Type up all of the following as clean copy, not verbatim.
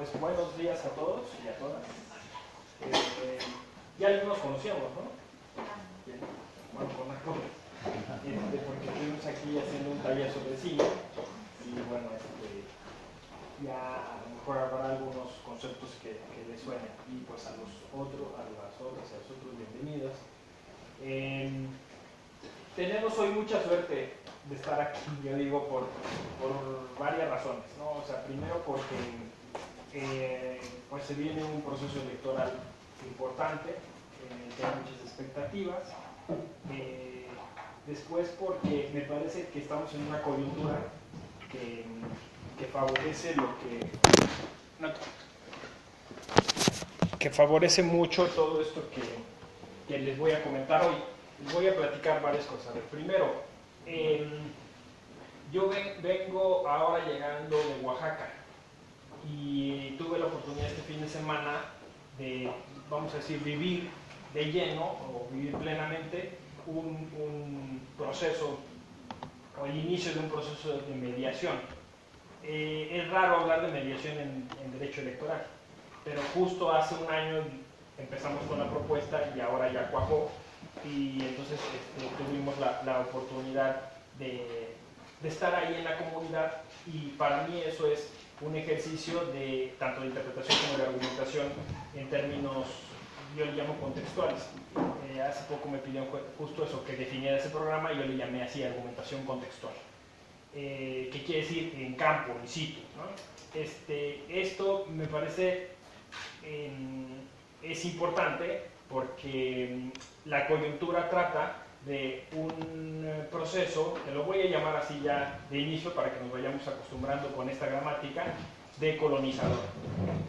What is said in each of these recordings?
Pues buenos días a todos y a todas. Ya algunos conocíamos, ¿no? Bueno, con actores. Porque estuvimos aquí haciendo un taller sobre cine y bueno, ya a lo mejor habrá algunos conceptos que les suenen y pues a las otras y a los otros bienvenidos. Tenemos hoy mucha suerte de estar aquí, yo digo, por varias razones, ¿no? O sea, primero porque pues se viene un proceso electoral importante, que hay muchas expectativas. Después porque me parece que estamos en una coyuntura que favorece que favorece mucho todo esto que les voy a comentar hoy. Les voy a platicar varias cosas. Primero, yo vengo ahora llegando de Oaxaca y tuve la oportunidad este fin de semana de, vamos a decir, vivir de lleno o vivir plenamente un proceso o el inicio de un proceso de mediación. Es raro hablar de mediación en derecho electoral, pero justo hace un año empezamos con la propuesta y ahora ya cuajó y entonces tuvimos la oportunidad de estar ahí en la comunidad y para mí eso es un ejercicio de tanto de interpretación como de argumentación en términos, yo le llamo contextuales. Hace poco me pidieron justo eso, que definiera ese programa y yo le llamé así argumentación contextual. ¿Qué quiere decir? En campo, in situ, ¿no? Esto me parece es importante porque la coyuntura trata de un proceso, que lo voy a llamar así ya de inicio para que nos vayamos acostumbrando con esta gramática, de colonizador.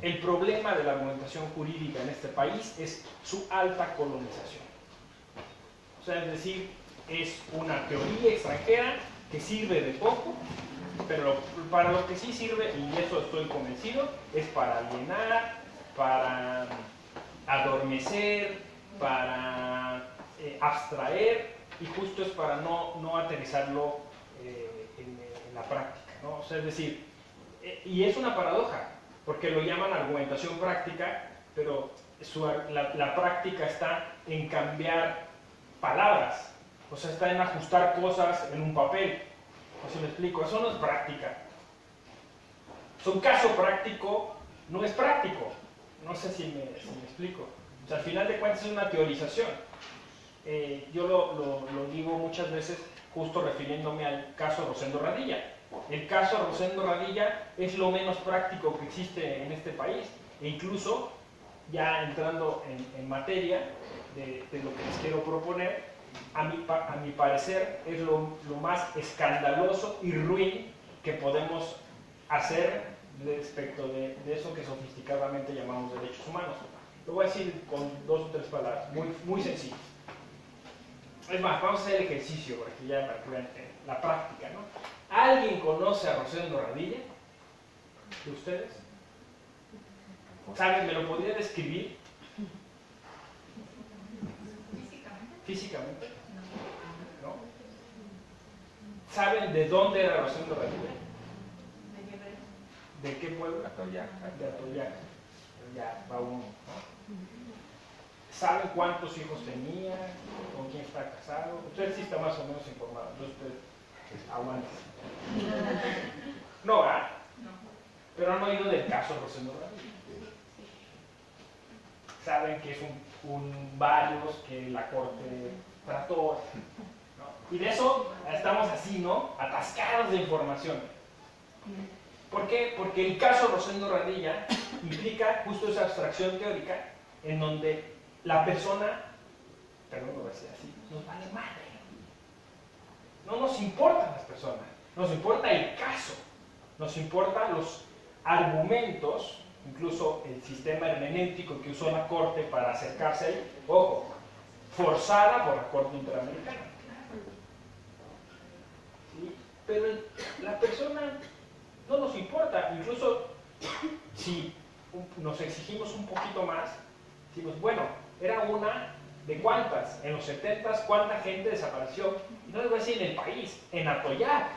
El problema de la argumentación jurídica en este país es su alta colonización. O sea, es decir, es una teoría extranjera que sirve de poco, pero para lo que sí sirve, y eso estoy convencido, es para alienar, para adormecer, para abstraer, y justo es para no aterrizarlo en la práctica, ¿no? O sea, es decir, y es una paradoja, porque lo llaman argumentación práctica, pero la práctica está en cambiar palabras, o sea, está en ajustar cosas en un papel. No sé si me explico, eso no es práctica. Un caso práctico no es práctico. No sé si me explico. O sea, al final de cuentas es una teorización. Yo lo digo muchas veces justo refiriéndome al caso Rosendo Radilla. El caso Rosendo Radilla es lo menos práctico que existe en este país. E incluso, ya entrando en materia de lo que les quiero proponer, a mi parecer es lo más escandaloso y ruin que podemos hacer respecto de eso que sofisticadamente llamamos derechos humanos. Lo voy a decir con 2 o 3 palabras, muy sencillo. Es más, vamos a hacer el ejercicio para que ya vean la práctica, ¿no? ¿Alguien conoce a Rosendo Radilla? ¿De ustedes? ¿Saben? ¿Me lo podría describir? ¿Físicamente? ¿No? ¿Saben de dónde era Rosendo Radilla? ¿De qué pueblo? Atoyac. De Atoyac. Ya va uno, ¿no? ¿Saben cuántos hijos tenía? ¿Con quién está casado? Usted sí está más o menos informado. Entonces, aguante. No, ¿verdad? No. Pero han oído del caso Rosendo Radilla. Saben que es un varios que la corte trató, ¿no? Y de eso estamos así, ¿no? Atascados de información. ¿Por qué? Porque el caso Rosendo Radilla implica justo esa abstracción teórica en donde la persona, perdón, lo voy a decir así, nos vale madre. No nos importan las personas, nos importa el caso, nos importan los argumentos, incluso el sistema hermenéutico que usó la Corte para acercarse ahí, ojo, forzada por la Corte Interamericana. ¿Sí? Pero la persona no nos importa, incluso si nos exigimos un poquito más, decimos, bueno, era una de cuántas, en los 70s, cuánta gente desapareció, y no les voy a decir en el país, en Atoyac.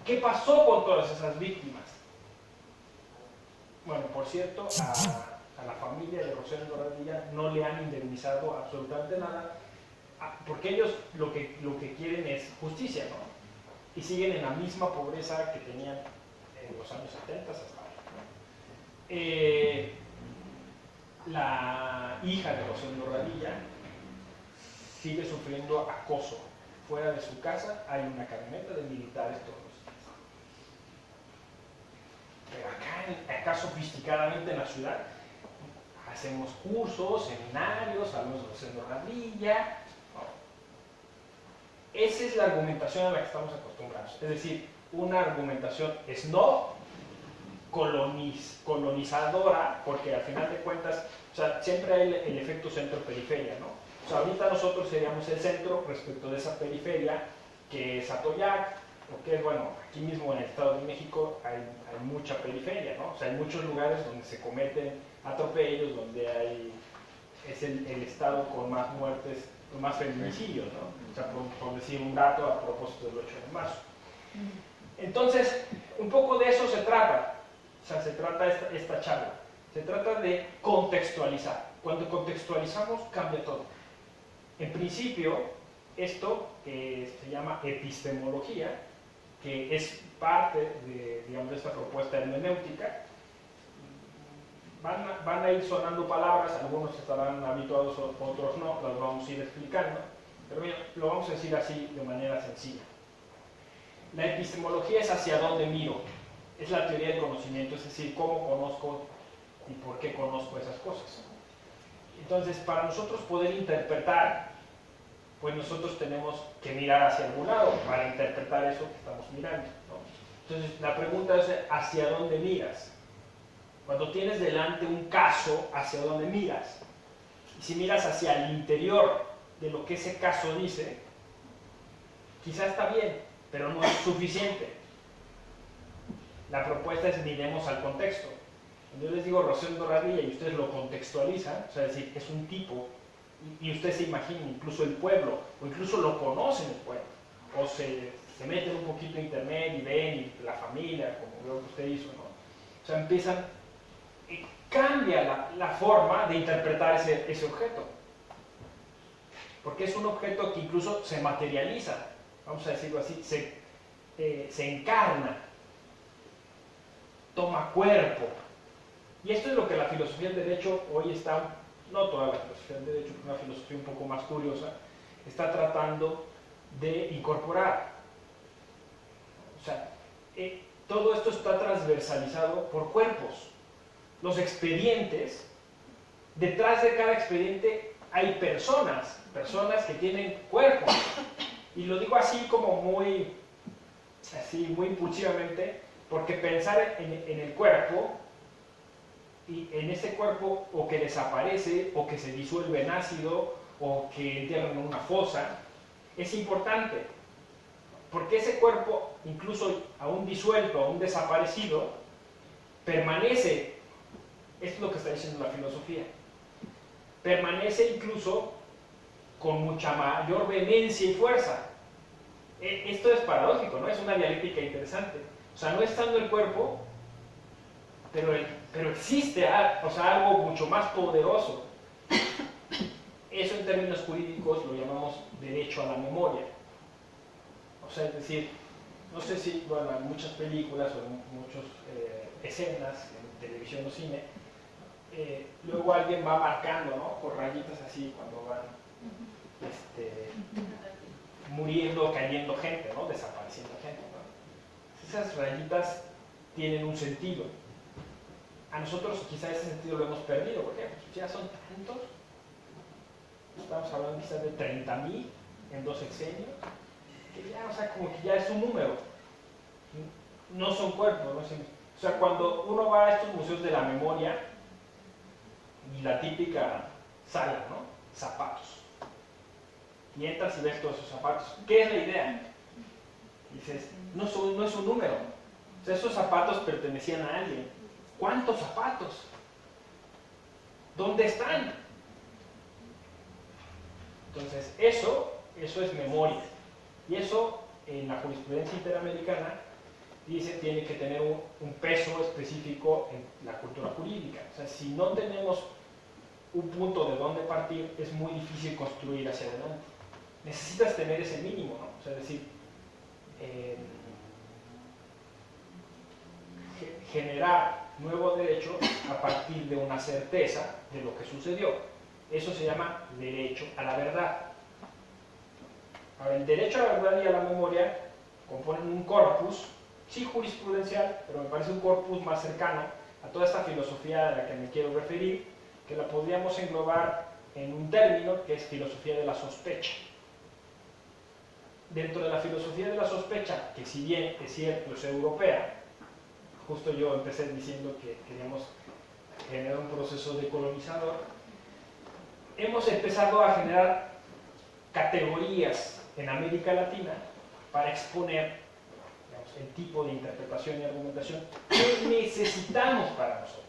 ¿Qué pasó con todas esas víctimas? bueno, por cierto, a la familia de Rosendo Radilla no le han indemnizado absolutamente nada, porque ellos lo que quieren es justicia, ¿no? Y siguen en la misma pobreza que tenían en los años 70 hasta ahora, ¿no? La hija de Rosendo Radilla sigue sufriendo acoso. Fuera de su casa hay una camioneta de militares todos los días. Pero acá sofisticadamente en la ciudad hacemos cursos, seminarios, hablamos de Rosendo Radilla. Esa es la argumentación a la que estamos acostumbrados. Es decir, una argumentación snob, colonizadora, porque al final de cuentas, o sea, siempre hay el efecto centro-periferia, ¿no? O sea, ahorita nosotros seríamos el centro respecto de esa periferia, que es Atoyac, porque, bueno, aquí mismo en el Estado de México hay mucha periferia, ¿no? O sea, hay muchos lugares donde se cometen atropellos, donde es el estado con más muertes, con más feminicidios, ¿no? O sea, por decir un dato a propósito del 8 de marzo. Entonces, un poco de eso se trata. O sea, se trata esta charla. Se trata de contextualizar. Cuando contextualizamos, cambia todo. En principio, esto se llama epistemología, que es parte de, digamos, de esta propuesta hermenéutica. Van a ir sonando palabras, algunos estarán habituados, otros no, las vamos a ir explicando, pero bien, lo vamos a decir así de manera sencilla. La epistemología es hacia dónde miro, es la teoría del conocimiento, es decir, cómo conozco y por qué conozco esas cosas. Entonces, para nosotros poder interpretar, pues nosotros tenemos que mirar hacia algún lado para interpretar eso que estamos mirando, ¿no? Entonces, la pregunta es, ¿hacia dónde miras? Cuando tienes delante un caso, ¿hacia dónde miras? Y si miras hacia el interior de lo que ese caso dice, quizás está bien, pero no es suficiente. La propuesta es miremos al contexto. Cuando yo les digo Rosendo Radilla y ustedes lo contextualizan, o sea, es decir, es un tipo, y ustedes se imaginan incluso el pueblo, o incluso lo conocen el pueblo, o se meten un poquito a internet y ven y la familia, como veo que usted hizo, ¿no? O sea, empiezan, cambia la forma de interpretar ese objeto, porque es un objeto que incluso se materializa, vamos a decirlo así, se encarna, toma cuerpo. Y esto es lo que la filosofía del derecho hoy está, no toda la filosofía del derecho, una filosofía un poco más curiosa, está tratando de incorporar. O sea, todo esto está transversalizado por cuerpos. Los expedientes, detrás de cada expediente hay personas que tienen cuerpos. Y lo digo así como muy impulsivamente, porque pensar en el cuerpo, y en ese cuerpo o que desaparece, o que se disuelve en ácido, o que entierran en una fosa, es importante, porque ese cuerpo, incluso aún disuelto, aún desaparecido, permanece. Esto es lo que está diciendo la filosofía. Permanece incluso con mucha mayor vehemencia y fuerza. Esto es paradójico, ¿no? Es una dialéctica interesante. O sea, no estando el cuerpo, pero existe, o sea, algo mucho más poderoso. Eso en términos jurídicos lo llamamos derecho a la memoria. O sea, es decir, no sé si, bueno, en muchas películas o en muchas escenas, en televisión o cine, luego alguien va marcando, ¿no? Por rayitas así, cuando van muriendo, cayendo gente, ¿no? Desapareciendo gente, ¿no? Esas rayitas tienen un sentido. A nosotros quizá ese sentido lo hemos perdido, porque pues, ya son tantos. Estamos hablando quizás de 30.000 en 2 sexenios, que ya, o sea, como que ya es un número. No son cuerpos, ¿no? O sea, cuando uno va a estos museos de la memoria, y la típica sala, ¿no? Zapatos. Y entras y ves todos esos zapatos. ¿Qué es la idea? Y dices, no es un número. O sea, esos zapatos pertenecían a alguien. ¿Cuántos zapatos? ¿Dónde están? Entonces, eso es memoria. Y eso, en la jurisprudencia interamericana, dice, tiene que tener un peso específico en la cultura jurídica. O sea, si no tenemos un punto de dónde partir, es muy difícil construir hacia adelante. Necesitas tener ese mínimo, ¿no? O sea, es decir, generar nuevo derecho a partir de una certeza de lo que sucedió. Eso se llama derecho a la verdad. Ahora, el derecho a la verdad y a la memoria componen un corpus, sí jurisprudencial, pero me parece un corpus más cercano a toda esta filosofía a la que me quiero referir, que la podríamos englobar en un término que es filosofía de la sospecha. Dentro de la filosofía de la sospecha, que si bien es cierto es europea, justo yo empecé diciendo que queríamos generar un proceso decolonizador, hemos empezado a generar categorías en América Latina para exponer, digamos, el tipo de interpretación y argumentación que necesitamos para nosotros.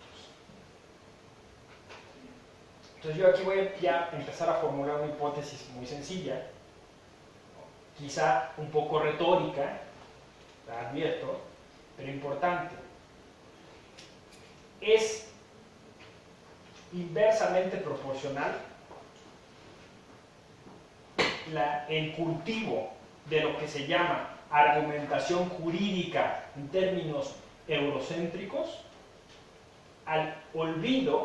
Entonces yo aquí voy a ya empezar a formular una hipótesis muy sencilla, quizá un poco retórica, la advierto, pero importante. Es inversamente proporcional el cultivo de lo que se llama argumentación jurídica en términos eurocéntricos al olvido,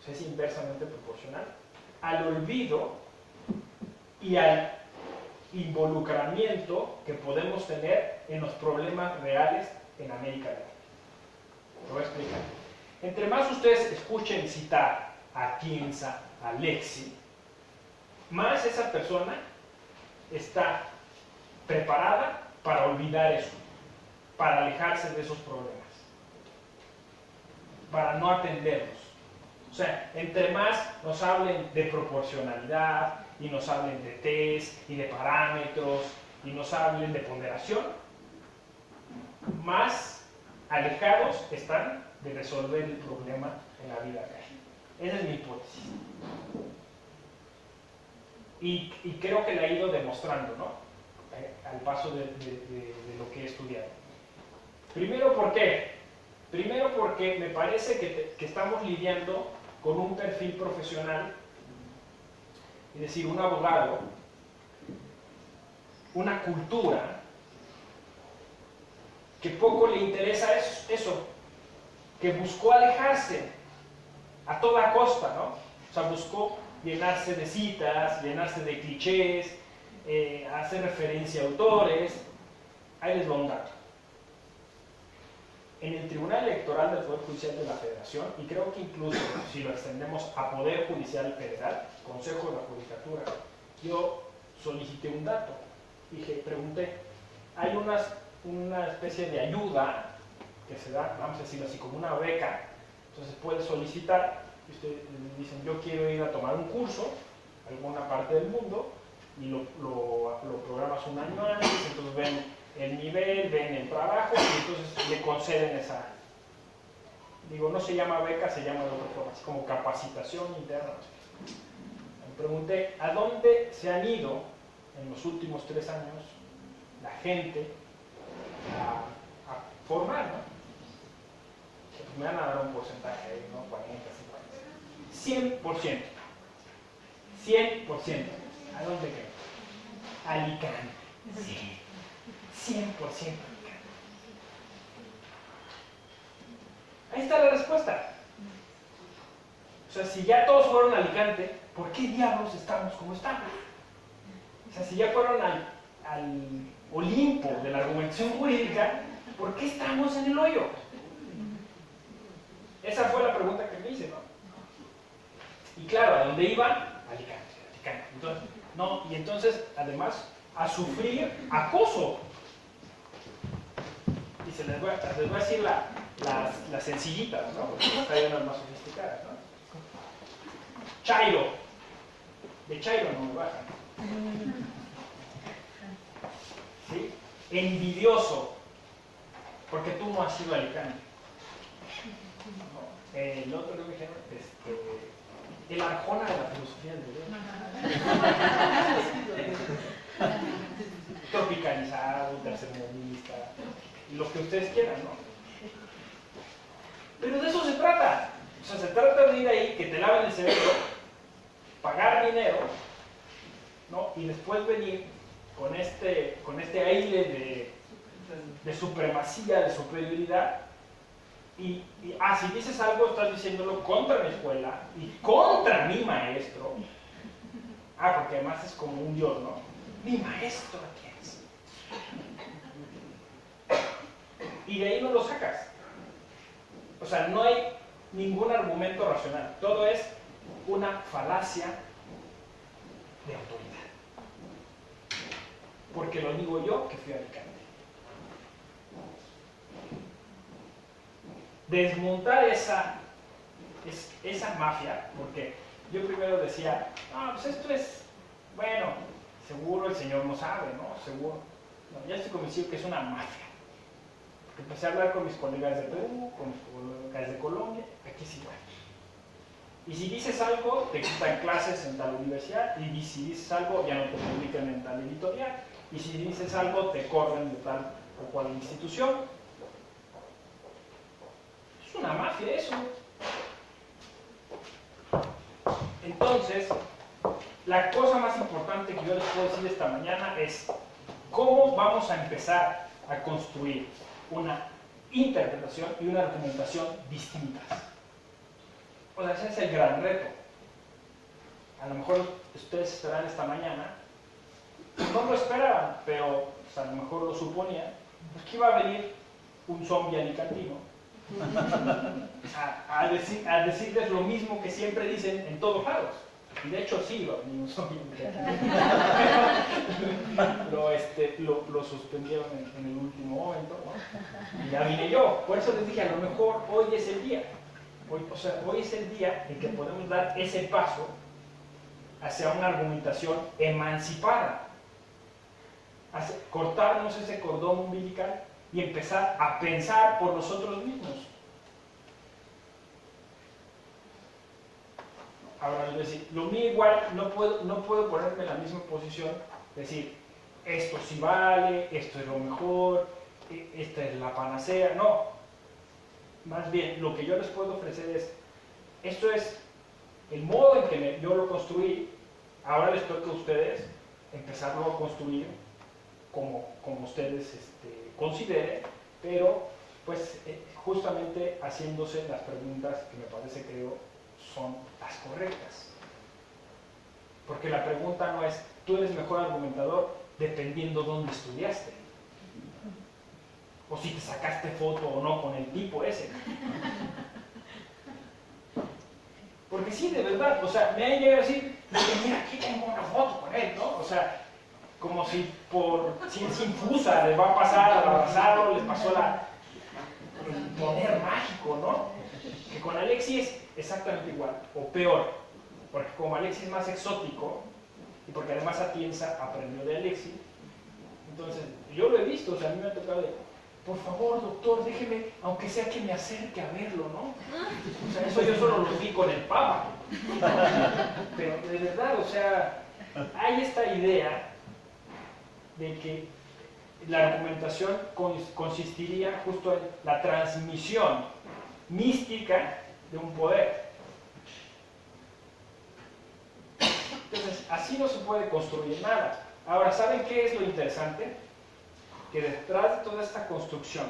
o sea, es inversamente proporcional, al olvido y al involucramiento que podemos tener en los problemas reales en América Latina. Lo voy a explicar. Entre más ustedes escuchen citar a Piensa, a Lexi, más esa persona está preparada para olvidar eso, para alejarse de esos problemas, para no atenderlos. O sea, entre más nos hablen de proporcionalidad y nos hablen de test y de parámetros y nos hablen de ponderación, más alejados están de resolver el problema en la vida real. Esa es mi hipótesis. Y creo que la he ido demostrando, ¿no? Al paso de lo que he estudiado. Primero, ¿por qué? Primero porque me parece que estamos lidiando con un perfil profesional, es decir, un abogado, una cultura, que poco le interesa eso, que buscó alejarse a toda costa, ¿no? O sea, buscó llenarse de citas, llenarse de clichés, hacer referencia a autores. Ahí les va un dato. En el Tribunal Electoral del Poder Judicial de la Federación, y creo que incluso si lo extendemos a Poder Judicial Federal, Consejo de la Judicatura, yo solicité un dato. Pregunté, hay una especie de ayuda que se da, vamos a decirlo así, como una beca, entonces puede solicitar, y ustedes dicen, yo quiero ir a tomar un curso a alguna parte del mundo, y lo programas un año antes, entonces ven el nivel, ven el trabajo, y entonces le conceden esa, digo, no se llama beca, se llama de otra forma, así como capacitación interna. Me pregunté, ¿a dónde se han ido en los últimos 3 años la gente a formar, ¿no? Pues me van a dar un porcentaje ahí, ¿no? 40, 50. 100%. 100%. ¿A dónde creen? Alicante. Sí. 100% Alicante. Ahí está la respuesta. O sea, si ya todos fueron a Alicante, ¿por qué diablos estamos como estamos? O sea, si ya fueron al Olimpo de la argumentación jurídica, ¿por qué estamos en el hoyo? Esa fue la pregunta que me hice, ¿no? Y claro, ¿a dónde iban? Alicante. Entonces, no, y entonces, además, a sufrir acoso. Y les voy a decir las sencillitas, ¿no? Porque hay unas más sofisticadas, ¿no? Chairo. De Chairo no me bajan. ¿Sí? Envidioso. Porque tú no has ido a Alicante. El otro que me dijeron, el Arjona de la filosofía del derecho. tropicalizado, tercermundista, lo que ustedes quieran, ¿no? Pero de eso se trata. O sea, se trata de ir ahí, que te laven el cerebro, pagar dinero, ¿no? Y después venir con este aire de supremacía, de superioridad. Si dices algo, estás diciéndolo contra mi escuela y contra mi maestro. Porque además es como un dios, ¿no? Mi maestro, ¿quién es? Y de ahí no lo sacas. O sea, no hay ningún argumento racional. Todo es una falacia de autoridad. Porque lo digo yo, que fui a Alicante. Desmontar esa mafia, porque yo primero decía, pues esto es, bueno, seguro el señor no sabe, ¿no? Seguro. No, ya estoy convencido que es una mafia. Porque empecé a hablar con mis colegas de Perú, con mis colegas de Colombia, aquí es igual. Y si dices algo, te quitan clases en tal universidad, y si dices algo, ya no te publican en tal editorial, y si dices algo, te corren de tal o cual institución. Es una mafia eso. Entonces, la cosa más importante que yo les puedo decir esta mañana es cómo vamos a empezar a construir una interpretación y una argumentación distintas. O sea, ese es el gran reto. A lo mejor ustedes estarán esta mañana, no lo esperaban, pero pues, a lo mejor lo suponían, pues que iba a venir un zombie alicantino a decirles lo mismo que siempre dicen en todos lados. Y de hecho sí, un zombie alicantino. Lo suspendieron en el último momento, ¿no? Y ya vine yo. Por eso les dije, a lo mejor hoy es el día. Hoy es el día en que podemos dar ese paso hacia una argumentación emancipada. Cortarnos ese cordón umbilical y empezar a pensar por nosotros mismos. Ahora, es decir, lo mío igual, no puedo ponerme en la misma posición, decir, esto sí vale, esto es lo mejor, esta es la panacea, no. Más bien, lo que yo les puedo ofrecer es, esto es el modo en que yo lo construí, ahora les toca a ustedes empezarlo a construir como ustedes consideren, pero pues justamente haciéndose las preguntas que me parece que son las correctas. Porque la pregunta no es, tú eres mejor argumentador dependiendo dónde estudiaste, o si te sacaste foto o no con el tipo ese. Porque sí, de verdad, o sea, me han llegado a decir, mira, aquí tengo una foto con él, ¿no? O sea, como si por ciencia infusa les va a pasar al abrazarlo, les pasó el poder mágico, ¿no? Que con Alexis es exactamente igual, o peor, porque como Alexis es más exótico, y porque además Atienza aprendió de Alexis, entonces, yo lo he visto, o sea, a mí me ha tocado de, por favor, doctor, déjeme, aunque sea que me acerque a verlo, ¿no? O sea, eso yo solo lo vi con el Papa. Pero de verdad, o sea, hay esta idea de que la argumentación consistiría justo en la transmisión mística de un poder. Entonces, así no se puede construir nada. Ahora, ¿saben qué es lo interesante? Que detrás de toda esta construcción,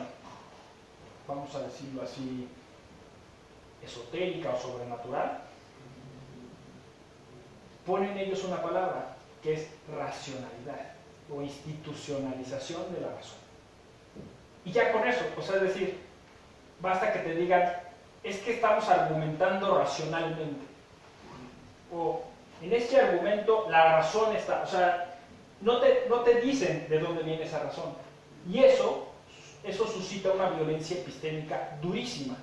vamos a decirlo así, esotérica o sobrenatural, ponen ellos una palabra que es racionalidad o institucionalización de la razón. Y ya con eso, o sea, es decir, basta que te digan, es que estamos argumentando racionalmente. O en este argumento la razón está, o sea, no te dicen de dónde viene esa razón. Y eso suscita una violencia epistémica durísima.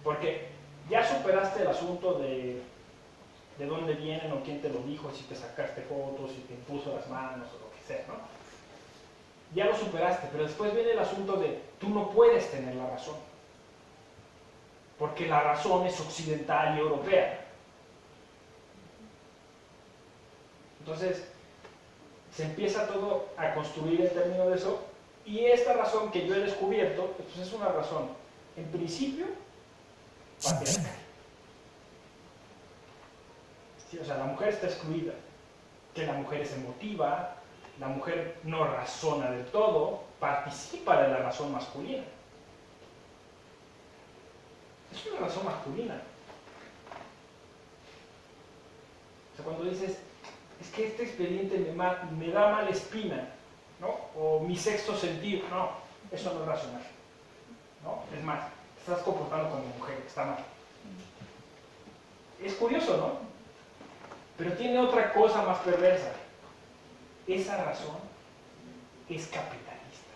Porque ya superaste el asunto de dónde vienen o quién te lo dijo, si te sacaste fotos, si te impuso las manos o lo que sea, ¿no? Ya lo superaste, pero después viene el asunto de tú no puedes tener la razón. Porque la razón es occidental y europea. Entonces, se empieza todo a construir en términos de eso, y esta razón que yo he descubierto, pues es una razón, en principio, patriarcal. ¿Sí? O sea, la mujer está excluida, que la mujer es emotiva, la mujer no razona del todo, participa de la razón masculina. Es una razón masculina. O sea, cuando dices, es que este expediente me da mala espina, ¿no? O mi sexto sentido, no, eso no es racional, ¿no? Es más, te estás comportando como mujer, está mal. Es curioso, ¿no? Pero tiene otra cosa más perversa. Esa razón es capitalista.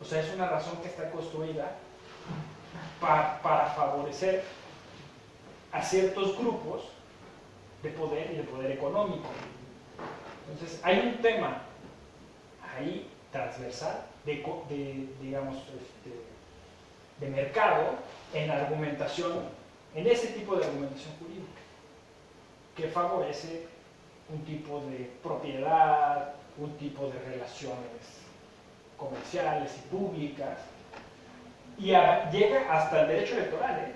O sea, es una razón que está construida para favorecer a ciertos grupos de poder y de poder económico. Entonces, hay un tema ahí transversal digamos, de mercado en la argumentación, en ese tipo de argumentación jurídica, que favorece un tipo de propiedad, un tipo de relaciones comerciales y públicas, y llega hasta el derecho electoral, ¿eh?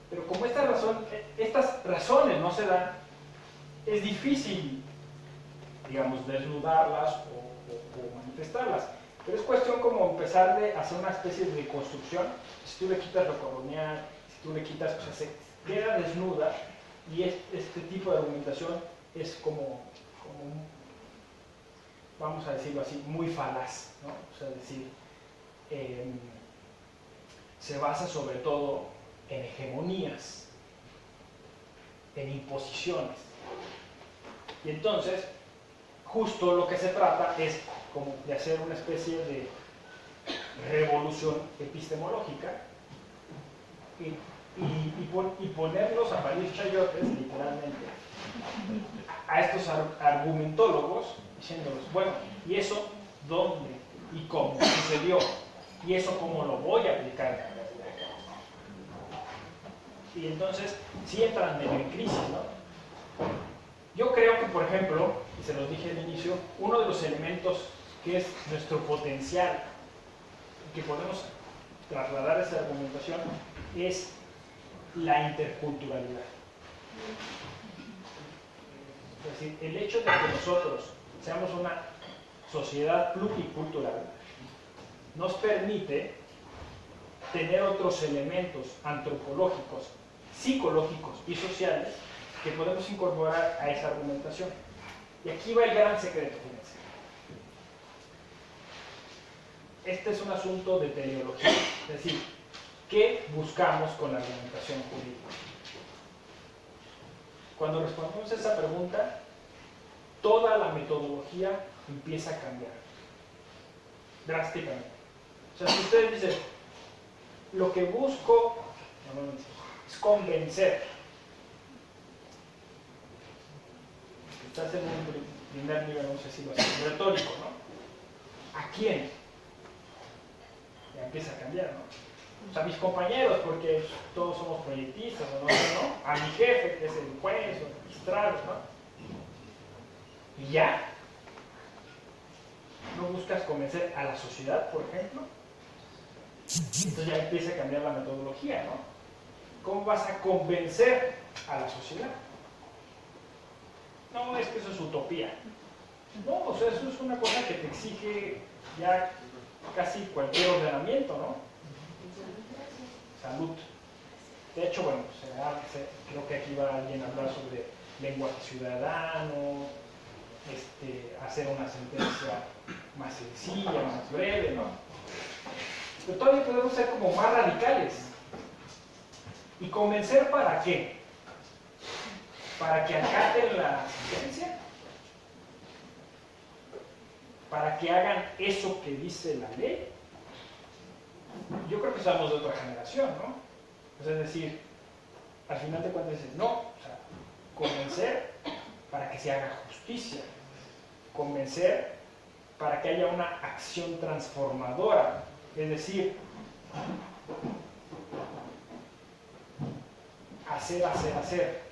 Pero como estas razones no se dan, es difícil, digamos, desnudarlas o manifestarlas. Pero es cuestión como empezar de hacer una especie de construcción. Si tú le quitas lo colonial, si tú le quitas, o sea, se queda desnuda, y este tipo de argumentación es como vamos a decirlo así, muy falaz, ¿no? O sea, es decir, se basa sobre todo en hegemonías, en imposiciones. Y entonces, justo lo que se trata es como de hacer una especie de revolución epistemológica y ponerlos a parir chayotes, literalmente, a estos argumentólogos, diciéndoles, bueno, ¿y eso dónde y cómo sucedió? ¿Y eso cómo lo voy a aplicar en la realidad? Y entonces, sí entran en crisis, ¿no? Yo creo que, por ejemplo, y se los dije al inicio, uno de los elementos que es nuestro potencial, que podemos trasladar a esa argumentación, es la interculturalidad. Es decir, el hecho de que nosotros seamos una sociedad pluricultural nos permite tener otros elementos antropológicos, psicológicos y sociales que podemos incorporar a esa argumentación. Y aquí va el gran secreto, fíjense. Este es un asunto de teleología, es decir, ¿qué buscamos con la argumentación jurídica? Cuando respondemos a esa pregunta, toda la metodología empieza a cambiar drásticamente. O sea, si ustedes dicen, lo que busco es convencer, estás en un primer nivel, no sé si lo hace, retórico, ¿no? ¿A quién? Ya empieza a cambiar, ¿no? O sea, a mis compañeros, porque todos somos proyectistas, ¿no? A mi jefe, que es el juez, o el magistrado, ¿no? Y ya. ¿No buscas convencer a la sociedad, por ejemplo? Entonces ya empieza a cambiar la metodología, ¿no? ¿Cómo vas a convencer a la sociedad? No, es que eso es utopía. No, o sea, eso es una cosa que te exige ya casi cualquier ordenamiento, ¿no? Salud. De hecho, bueno, creo que aquí va alguien a hablar sobre lenguaje ciudadano, hacer una sentencia más sencilla, más breve, ¿no? Pero todavía podemos ser como más radicales. ¿Y convencer para qué? ¿Para que acaten la sentencia? ¿Para que hagan eso que dice la ley? Yo creo que somos de otra generación, ¿no? Pues es decir, al final de cuentas dices, no, o sea, convencer para que se haga justicia, convencer para que haya una acción transformadora, es decir, hacer.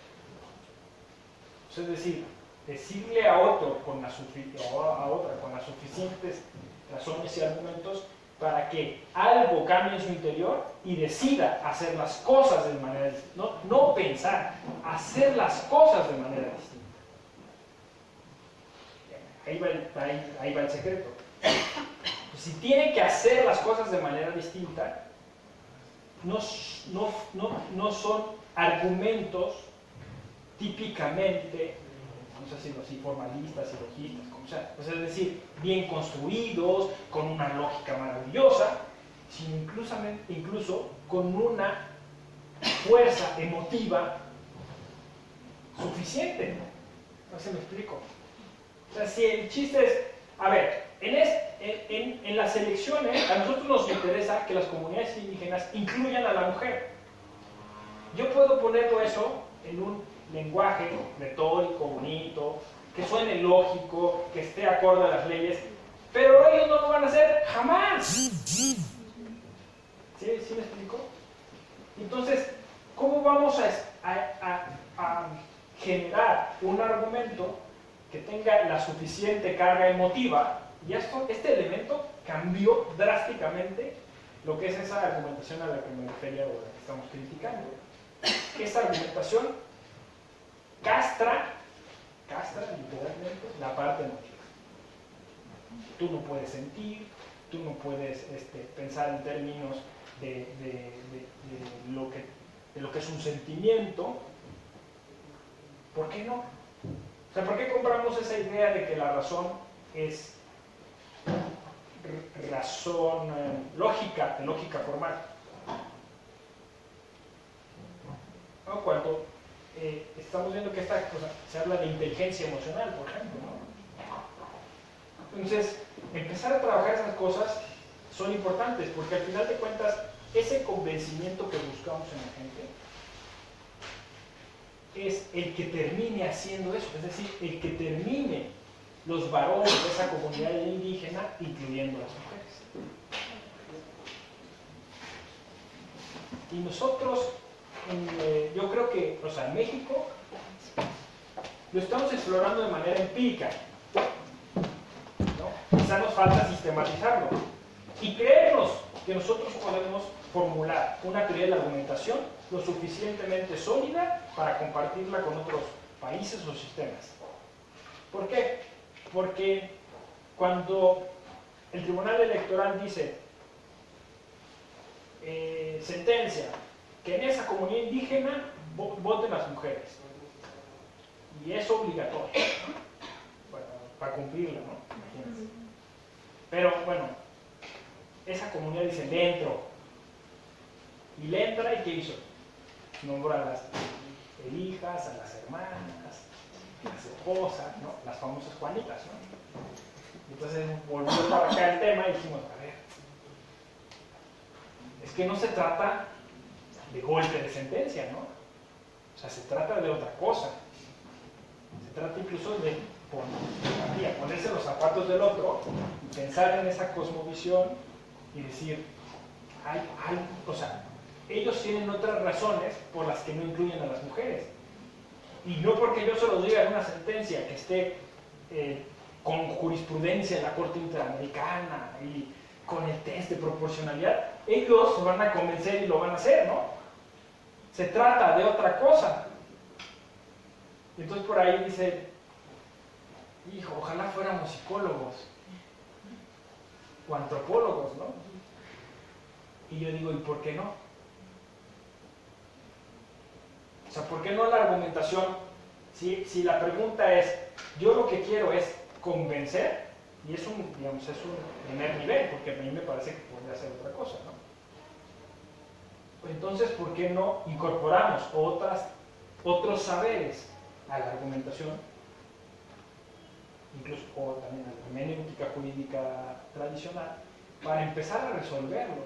Pues es decir, decirle a otro a otra con las suficientes razones y argumentos para que algo cambie en su interior y decida hacer las cosas de manera distinta. No pensar, hacer las cosas de manera distinta. Ahí va el secreto. Si tiene que hacer las cosas de manera distinta, no son argumentos típicamente, vamos a decirlo así, formalistas y logistas, como sea. Pues es decir, bien construidos, con una lógica maravillosa, sino incluso con una fuerza emotiva suficiente. No sé si me explico. O sea, si el chiste es, a ver, en las elecciones a nosotros nos interesa que las comunidades indígenas incluyan a la mujer. Yo puedo ponerlo eso en un lenguaje retórico, bonito, que suene lógico, que esté acorde a las leyes, pero ellos no lo van a hacer jamás. ¿Sí me explico? Entonces, ¿cómo vamos a generar un argumento que tenga la suficiente carga emotiva? Y este elemento cambió drásticamente lo que es esa argumentación a la que me refería ahora, que estamos criticando. Esta argumentación castra literalmente la parte emotiva. Tú no puedes sentir, tú no puedes pensar en términos de lo que es un sentimiento. ¿Por qué no? O sea, ¿por qué compramos esa idea de que la razón es razón lógica, de lógica formal? ¿No? Cuando estamos viendo que esta cosa, se habla de inteligencia emocional, por ejemplo, ¿no? Entonces, empezar a trabajar esas cosas son importantes, porque al final de cuentas, ese convencimiento que buscamos en la gente es el que termine haciendo eso, es decir, el que termine los varones de esa comunidad indígena, incluyendo a las mujeres. Y nosotros, yo creo que, o sea, en México, lo estamos explorando de manera empírica, ¿no? Quizá nos falta sistematizarlo y creernos que nosotros podemos formular una teoría de la argumentación lo suficientemente sólida para compartirla con otros países o sistemas. ¿Por qué? Porque cuando el Tribunal Electoral dice sentencia que en esa comunidad indígena voten las mujeres, y es obligatorio, ¿no? Para cumplirla, ¿no? Imagínense. Pero bueno, esa comunidad dice, le entro, y le entra, ¿y qué hizo? Nombró a las hijas, a las hermanas, las esposas, ¿no? Las famosas Juanitas, ¿no? Entonces volvió para acá el tema y dijimos, a ver, es que no se trata de golpe de sentencia, ¿no? O sea, se trata de otra cosa. Se trata incluso de ponerse los zapatos del otro, pensar en esa cosmovisión y decir, o sea, ellos tienen otras razones por las que no incluyen a las mujeres. Y no porque yo se lo diga en una sentencia que esté con jurisprudencia en la Corte Interamericana y con el test de proporcionalidad, ellos se van a convencer y lo van a hacer, ¿no? Se trata de otra cosa. Entonces por ahí dice, hijo, ojalá fuéramos psicólogos o antropólogos, ¿no? Y yo digo, ¿y por qué no? O sea, ¿por qué no la argumentación? Si la pregunta es, yo lo que quiero es convencer, y es un primer nivel, porque a mí me parece que podría ser otra cosa, ¿no? Entonces, ¿por qué no incorporamos otros saberes a la argumentación, incluso o también a la hermenéutica jurídica tradicional, para empezar a resolverlo, ¿no?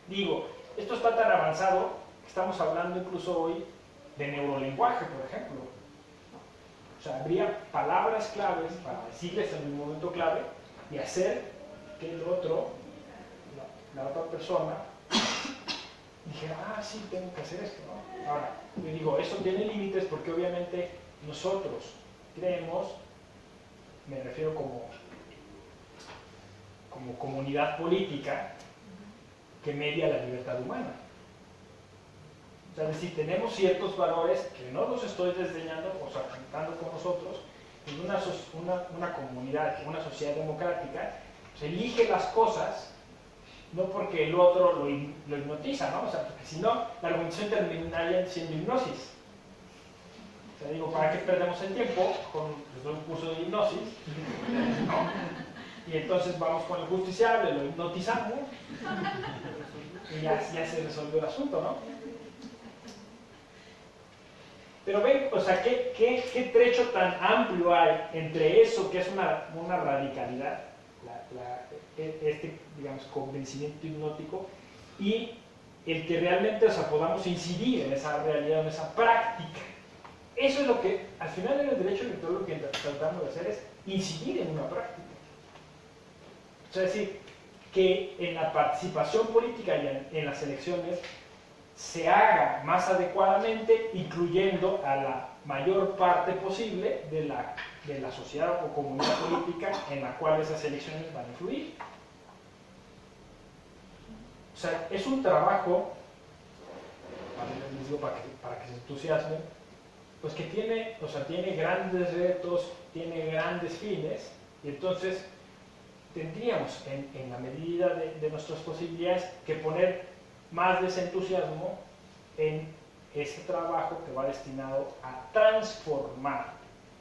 Digo, esto está tan avanzado que estamos hablando incluso hoy de neurolenguaje, por ejemplo. O sea, habría palabras claves para decirles en un momento clave y hacer que el otro, la otra persona, dije, sí, tengo que hacer esto, ¿no? Ahora, yo digo, eso tiene límites porque obviamente nosotros creemos, me refiero como comunidad política, que media la libertad humana. O sea, es decir, tenemos ciertos valores que no los estoy desdeñando o sacando con nosotros. En una comunidad, una sociedad democrática, se elige las cosas no porque el otro lo hipnotiza, ¿no? O sea, porque si no, la argumentación terminaría siendo hipnosis. O sea, digo, ¿para qué perdemos el tiempo con un curso de hipnosis? ¿No? Y entonces vamos con el justiciable, lo hipnotizamos y ya se resolvió el asunto, ¿no? Pero ven, o sea, ¿qué trecho tan amplio hay entre eso que es una radicalidad, digamos, convencimiento hipnótico, y el que realmente, o sea, podamos incidir en esa realidad, en esa práctica? Eso es lo que, al final en el derecho electoral, lo que tratamos de hacer es incidir en una práctica. O sea, es decir, que en la participación política y en las elecciones se haga más adecuadamente, incluyendo a la mayor parte posible de la sociedad o comunidad política en la cual esas elecciones van a influir. O sea, es un trabajo, les digo para que se entusiasmen, pues que tiene grandes retos, tiene grandes fines, y entonces tendríamos, en la medida de nuestras posibilidades, que poner más de ese entusiasmo en ese trabajo que va destinado a transformar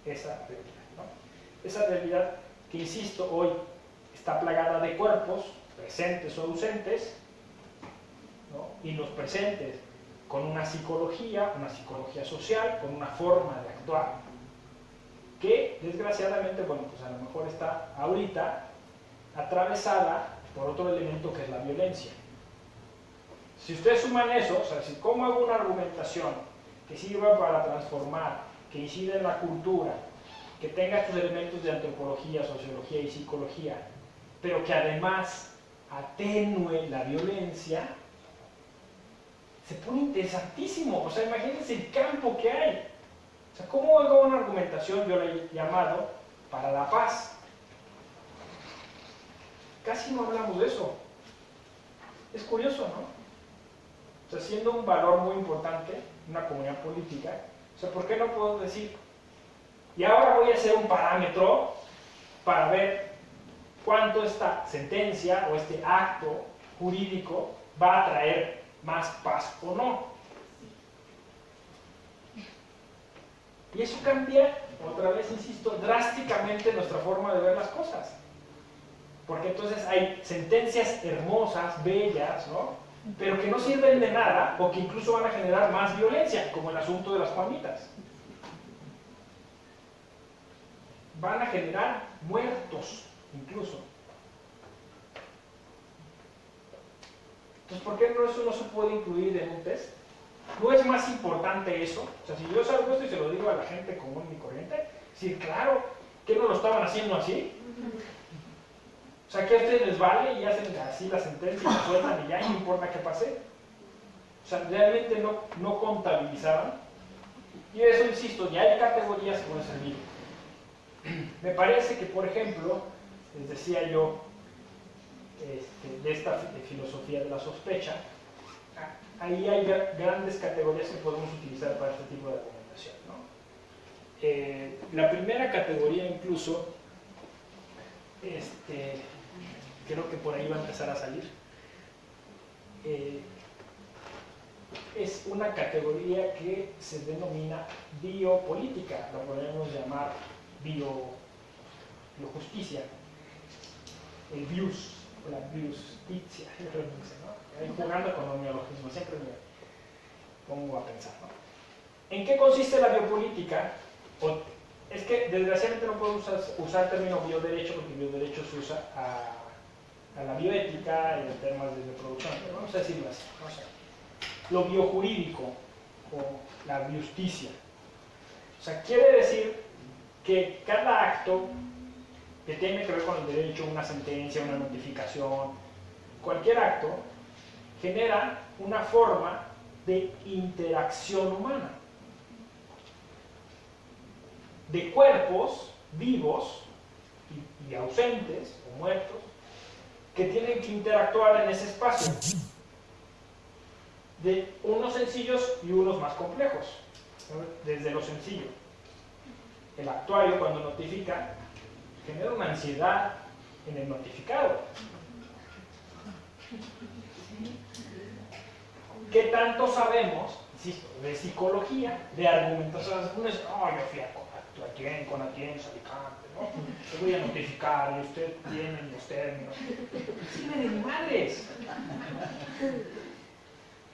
esa realidad, ¿no? Esa realidad que, insisto, hoy está plagada de cuerpos, presentes o ausentes, ¿no? Y los presentes con una psicología social, con una forma de actuar, que desgraciadamente, bueno, pues a lo mejor está ahorita atravesada por otro elemento que es la violencia. Si ustedes suman eso, o sea, si cómo hago una argumentación que sirva para transformar, que incida en la cultura, que tenga estos elementos de antropología, sociología y psicología, pero que además atenúe la violencia, se pone interesantísimo. O sea, imagínense el campo que hay. O sea, ¿cómo hago una argumentación, yo la he llamado, para la paz? Casi no hablamos de eso. Es curioso, ¿no? O sea, siendo un valor muy importante, una comunidad política, o sea, ¿por qué no puedo decir, y ahora voy a hacer un parámetro para ver cuánto esta sentencia o este acto jurídico va a traer más paz o no? Y eso cambia, otra vez insisto, drásticamente nuestra forma de ver las cosas. Porque entonces hay sentencias hermosas, bellas, ¿no? Pero que no sirven de nada o que incluso van a generar más violencia, como el asunto de las Juanitas. Van a generar muertos, incluso. Entonces, ¿por qué eso no se puede incluir en un test? ¿No es más importante eso? O sea, si yo salgo esto y se lo digo a la gente común y corriente, sí, claro, ¿qué no lo estaban haciendo así? O sea, que a ustedes les vale y hacen así la sentencia y la sueltan y ya, y no importa qué pase. O sea, realmente no contabilizaron. Y eso, insisto, ya hay categorías que pueden servir. Me parece que, por ejemplo, les decía yo, de esta filosofía de la sospecha, ahí hay grandes categorías que podemos utilizar para este tipo de argumentación, ¿no? La primera categoría, incluso, creo que por ahí va a empezar a salir, es una categoría que se denomina biopolítica, la podemos llamar biojusticia, el bius, o la biusticia, ¿no? Ahí jugando con los neologismos, siempre me pongo a pensar, ¿no? ¿En qué consiste la biopolítica? Es que desgraciadamente no puedo usar el término bioderecho porque bioderecho se usa a la bioética y en temas de reproducción, pero vamos a decirlo así, no sé. Lo biojurídico o la biusticia. O sea, quiere decir que cada acto que tiene que ver con el derecho, una sentencia, una notificación, cualquier acto, genera una forma de interacción humana, de cuerpos vivos y ausentes o muertos que tienen que interactuar en ese espacio, de unos sencillos y unos más complejos. Desde lo sencillo, el actuario cuando notifica genera una ansiedad en el notificado. ¿Qué tanto sabemos, insisto, de psicología, de argumentación? Uno es, oh, yo fui a quién, con Atienza, Alicante, ¿no? Te voy a notificar y usted tiene los términos. Sirve de madres.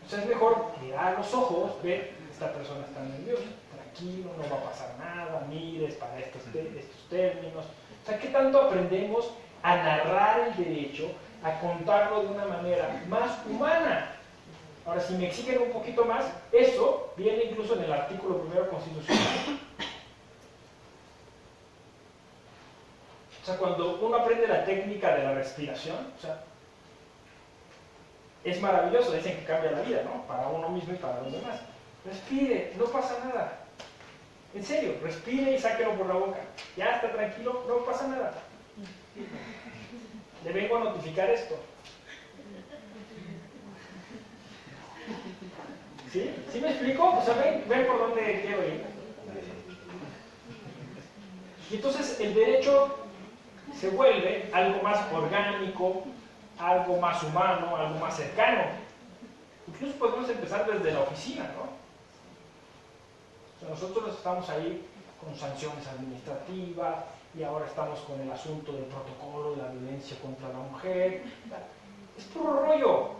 O sea, es mejor mirar a los ojos, ver, esta persona está nerviosa, tranquilo, no va a pasar nada, mires para estos términos. O sea, ¿qué tanto aprendemos a narrar el derecho, a contarlo de una manera más humana? Ahora, si me exigen un poquito más, eso viene incluso en el artículo primero constitucional. O sea, cuando uno aprende la técnica de la respiración, o sea, es maravilloso, dicen que cambia la vida, ¿no? Para uno mismo y para los demás. Respire, no pasa nada. En serio, respire y sáquelo por la boca. Ya está tranquilo, no pasa nada. Le vengo a notificar esto. ¿Sí? ¿Sí me explico? O sea, ven por dónde quiero ir. Y entonces el derecho se vuelve algo más orgánico, algo más humano, algo más cercano. Incluso podemos empezar desde la oficina, ¿no? O sea, nosotros estamos ahí con sanciones administrativas y ahora estamos con el asunto del protocolo de la violencia contra la mujer. Es puro rollo,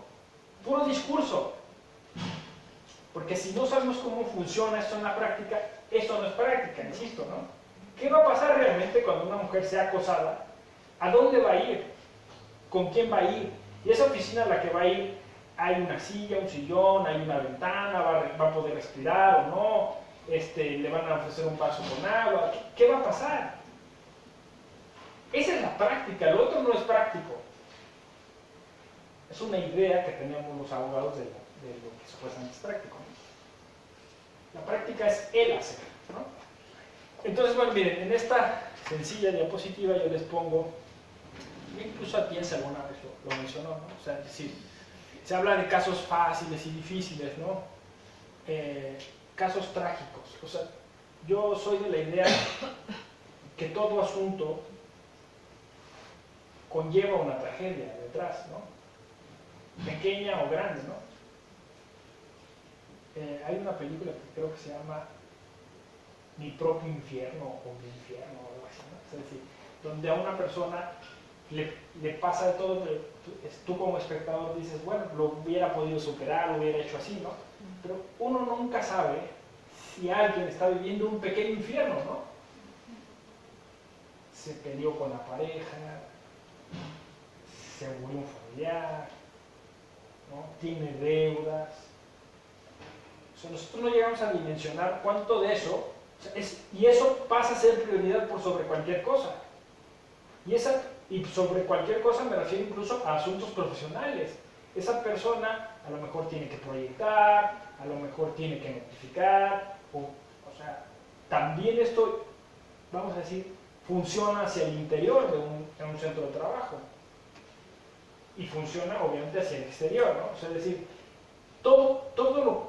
puro discurso. Porque si no sabemos cómo funciona esto en la práctica, eso no es práctica, insisto, ¿no? ¿Qué va a pasar realmente cuando una mujer sea acosada? ¿A dónde va a ir? ¿Con quién va a ir? Y esa oficina a la que va a ir, hay una silla, un sillón, hay una ventana, va a poder respirar o no, le van a ofrecer un vaso con agua. ¿Qué va a pasar? Esa es la práctica, lo otro no es práctico. Es una idea que tenemos los abogados de lo que supuestamente es práctico, ¿no? La práctica es el hacer, ¿no? Entonces, bueno, miren, en esta sencilla diapositiva yo les pongo, incluso Atienza alguna vez lo mencionó, ¿no? O sea, es decir, se habla de casos fáciles y difíciles, ¿no? Casos trágicos. O sea, yo soy de la idea que todo asunto conlleva una tragedia detrás, ¿no? Pequeña o grande, ¿no? Hay una película que creo que se llama Mi propio infierno o Mi infierno o algo así, ¿no? Es decir, donde a una persona le pasa de todo, pero tú como espectador dices, bueno, lo hubiera podido superar, lo hubiera hecho así, ¿no? Pero uno nunca sabe si alguien está viviendo un pequeño infierno, ¿no? Se peleó con la pareja, se murió un familiar, ¿no? Tiene deudas. O sea, nosotros no llegamos a dimensionar cuánto de eso, y eso pasa a ser prioridad por sobre cualquier cosa. Y sobre cualquier cosa me refiero incluso a asuntos profesionales. Esa persona a lo mejor tiene que proyectar, a lo mejor tiene que notificar, o sea, también esto, vamos a decir, funciona hacia el interior de un centro de trabajo. Y funciona obviamente hacia el exterior, ¿no? O sea, es decir,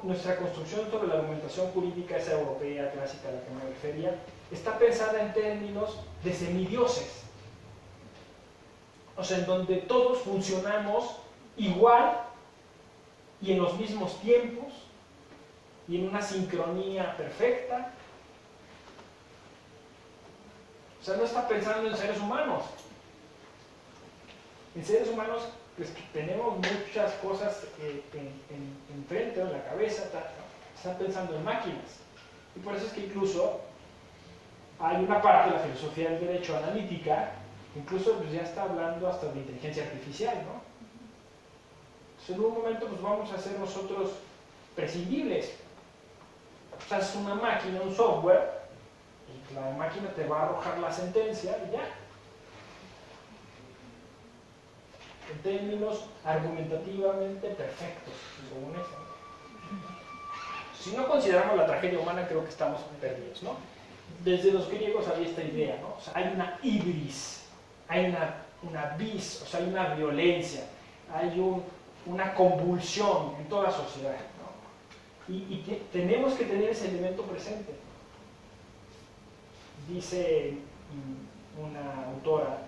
nuestra construcción sobre la argumentación jurídica, esa europea, clásica a la que me refería, está pensada en términos de semidioses. O sea, en donde todos funcionamos igual y en los mismos tiempos y en una sincronía perfecta. O sea, no está pensando en seres humanos. En seres humanos pues, tenemos muchas cosas enfrente, en la cabeza, están pensando en máquinas. Y por eso es que incluso hay una parte de la filosofía del derecho analítica, incluso pues, ya está hablando hasta de inteligencia artificial, ¿no? Entonces, en un momento pues, vamos a ser nosotros prescindibles. O sea, es una máquina, un software, y la máquina te va a arrojar la sentencia y ya. en términos argumentativamente perfectos, según eso. Si no consideramos la tragedia humana, creo que estamos perdidos, ¿no? Desde los griegos había esta idea, ¿no? O sea, hay una ibris, hay una vis, o sea, hay una violencia, hay una convulsión en toda la sociedad, ¿no? Y tenemos que tener ese elemento presente. Dice una autora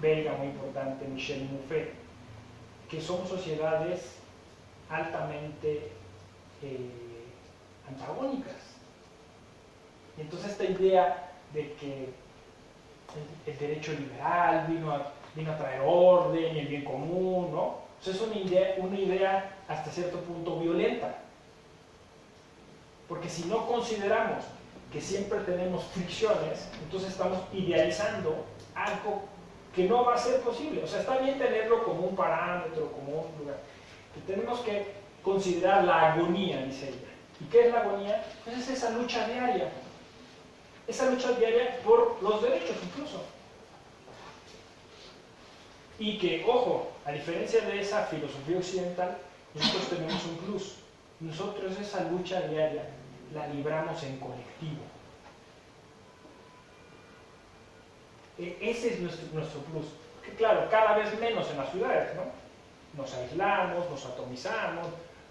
belga muy importante, Michelle Muffet, que son sociedades altamente antagónicas. Y entonces esta idea de que el derecho liberal vino a traer orden y el bien común, ¿no? O sea, es una idea hasta cierto punto violenta. Porque si no consideramos que siempre tenemos fricciones, entonces estamos idealizando algo que no va a ser posible. O sea, está bien tenerlo como un parámetro, como un lugar. Que tenemos que considerar la agonía, dice ella. ¿Y qué es la agonía? Pues es esa lucha diaria. Esa lucha diaria por los derechos incluso. Y que, ojo, a diferencia de esa filosofía occidental, nosotros tenemos un plus. Nosotros esa lucha diaria la libramos en colectivo. Ese es nuestro plus. Que claro, cada vez menos en las ciudades, ¿no? Nos aislamos, nos atomizamos,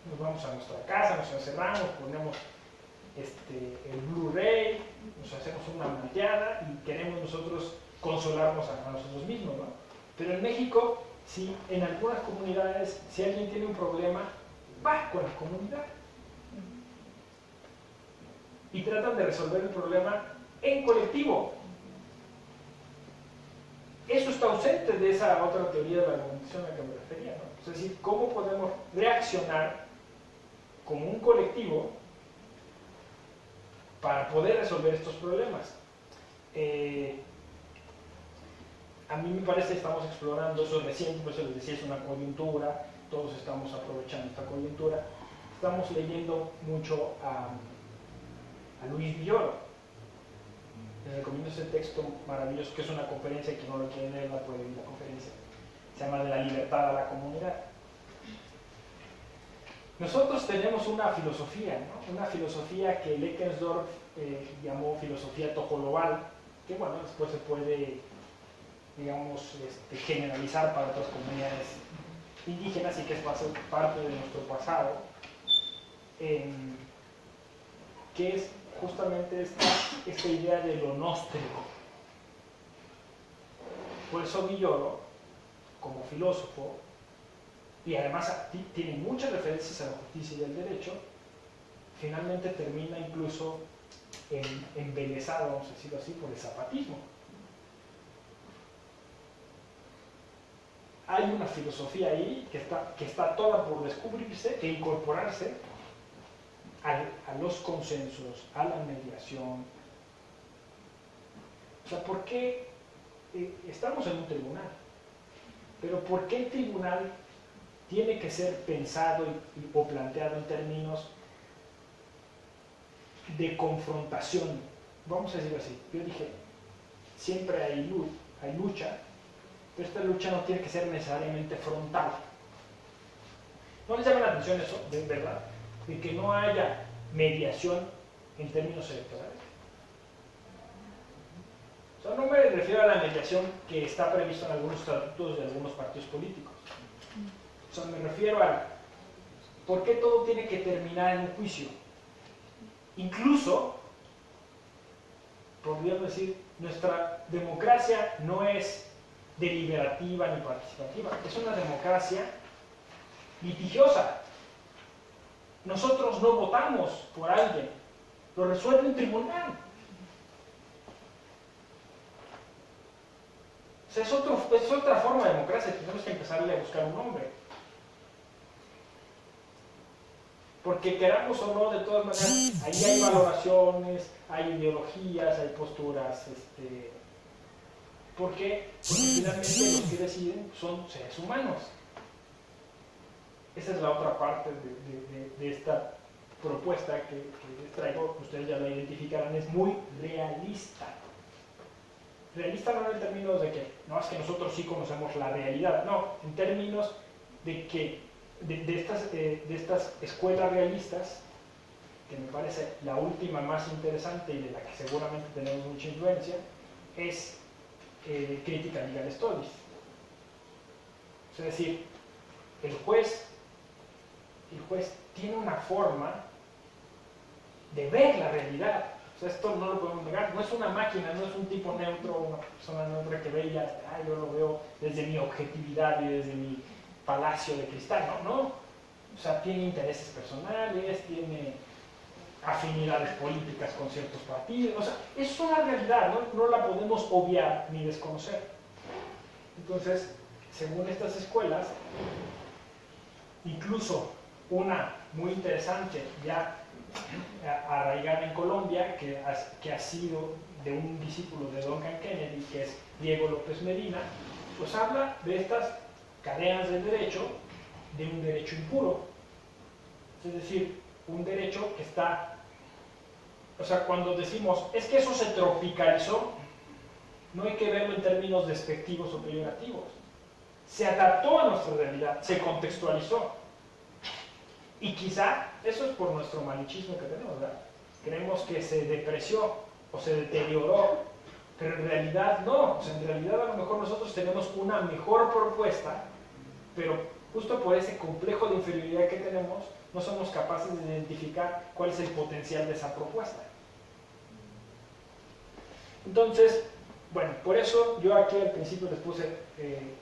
nos vamos a nuestra casa, nos encerramos, ponemos el Blu-ray, nos hacemos una malteada y queremos nosotros consolarnos a nosotros mismos, ¿no? Pero en México, si en algunas comunidades, si alguien tiene un problema, va con la comunidad y tratan de resolver el problema en colectivo. Eso está ausente de esa otra teoría de la argumentación a la que me refería, ¿no? Es decir, cómo podemos reaccionar como un colectivo para poder resolver estos problemas. A mí me parece que estamos explorando eso recién, por eso les decía, es una coyuntura, todos estamos aprovechando esta coyuntura. Estamos leyendo mucho a Luis Villoro. Les recomiendo ese texto maravilloso, que es una conferencia, y quien no lo quiere leer la puede ver la conferencia. Se llama De la libertad a la comunidad. Nosotros tenemos una filosofía, ¿no? Una filosofía que Leckensdorf llamó filosofía tojolobal, que bueno, después se puede, digamos, generalizar para otras comunidades indígenas y que es parte de nuestro pasado, que es justamente esta idea de lo gnóstico. Por eso Villoro, como filósofo, y además tiene muchas referencias a la justicia y al derecho, finalmente termina incluso embelesado, vamos a decirlo así, por el zapatismo. Hay una filosofía ahí que está toda por descubrirse e incorporarse a los consensos, a la mediación. O sea, ¿por qué estamos en un tribunal? Pero ¿por qué el tribunal tiene que ser pensado o planteado en términos de confrontación? Vamos a decirlo así. Yo dije, siempre hay lucha, pero esta lucha no tiene que ser necesariamente frontal. ¿No les llama la atención eso, de verdad? De que no haya mediación en términos electorales. O sea, no me refiero a la mediación que está prevista en algunos estatutos de algunos partidos políticos. O sea, me refiero a por qué todo tiene que terminar en un juicio. Incluso, podríamos decir, nuestra democracia no es deliberativa ni participativa, es una democracia litigiosa. Nosotros no votamos por alguien, lo resuelve un tribunal. O sea, es otra forma de democracia, tenemos que empezarle a buscar un nombre. Porque queramos o no, de todas maneras, ahí hay valoraciones, hay ideologías, hay posturas. ¿Por qué? Porque finalmente los que deciden son seres humanos. Esa es la otra parte de esta propuesta que les traigo, ustedes ya la identificarán, es muy realista. realista no en términos de que, no, es que nosotros sí conocemos la realidad, no, en términos de que de estas escuelas realistas, que me parece la última más interesante y de la que seguramente tenemos mucha influencia, es Critical Legal Studies. Es decir, el juez tiene una forma de ver la realidad. O sea, esto no lo podemos negar, no es una máquina, no es un tipo neutro, una persona neutra que ve y ya, yo lo veo desde mi objetividad y desde mi palacio de cristal, no. O sea, tiene intereses personales, tiene afinidades políticas con ciertos partidos, o sea, es una realidad, no la podemos obviar ni desconocer. Entonces, según estas escuelas, incluso una muy interesante ya arraigada en Colombia, que ha sido de un discípulo de Duncan Kennedy, que es Diego López Medina, pues habla de estas cadenas del derecho, de un derecho impuro. Es decir, un derecho que está, o sea, cuando decimos, es que eso se tropicalizó, no hay que verlo en términos despectivos o peyorativos. Se adaptó a nuestra realidad, se contextualizó. Y quizá eso es por nuestro malichismo que tenemos, ¿verdad? Creemos que se depreció o se deterioró, pero en realidad no. O sea, en realidad a lo mejor nosotros tenemos una mejor propuesta, pero justo por ese complejo de inferioridad que tenemos, no somos capaces de identificar cuál es el potencial de esa propuesta. Entonces, bueno, por eso yo aquí al principio les puse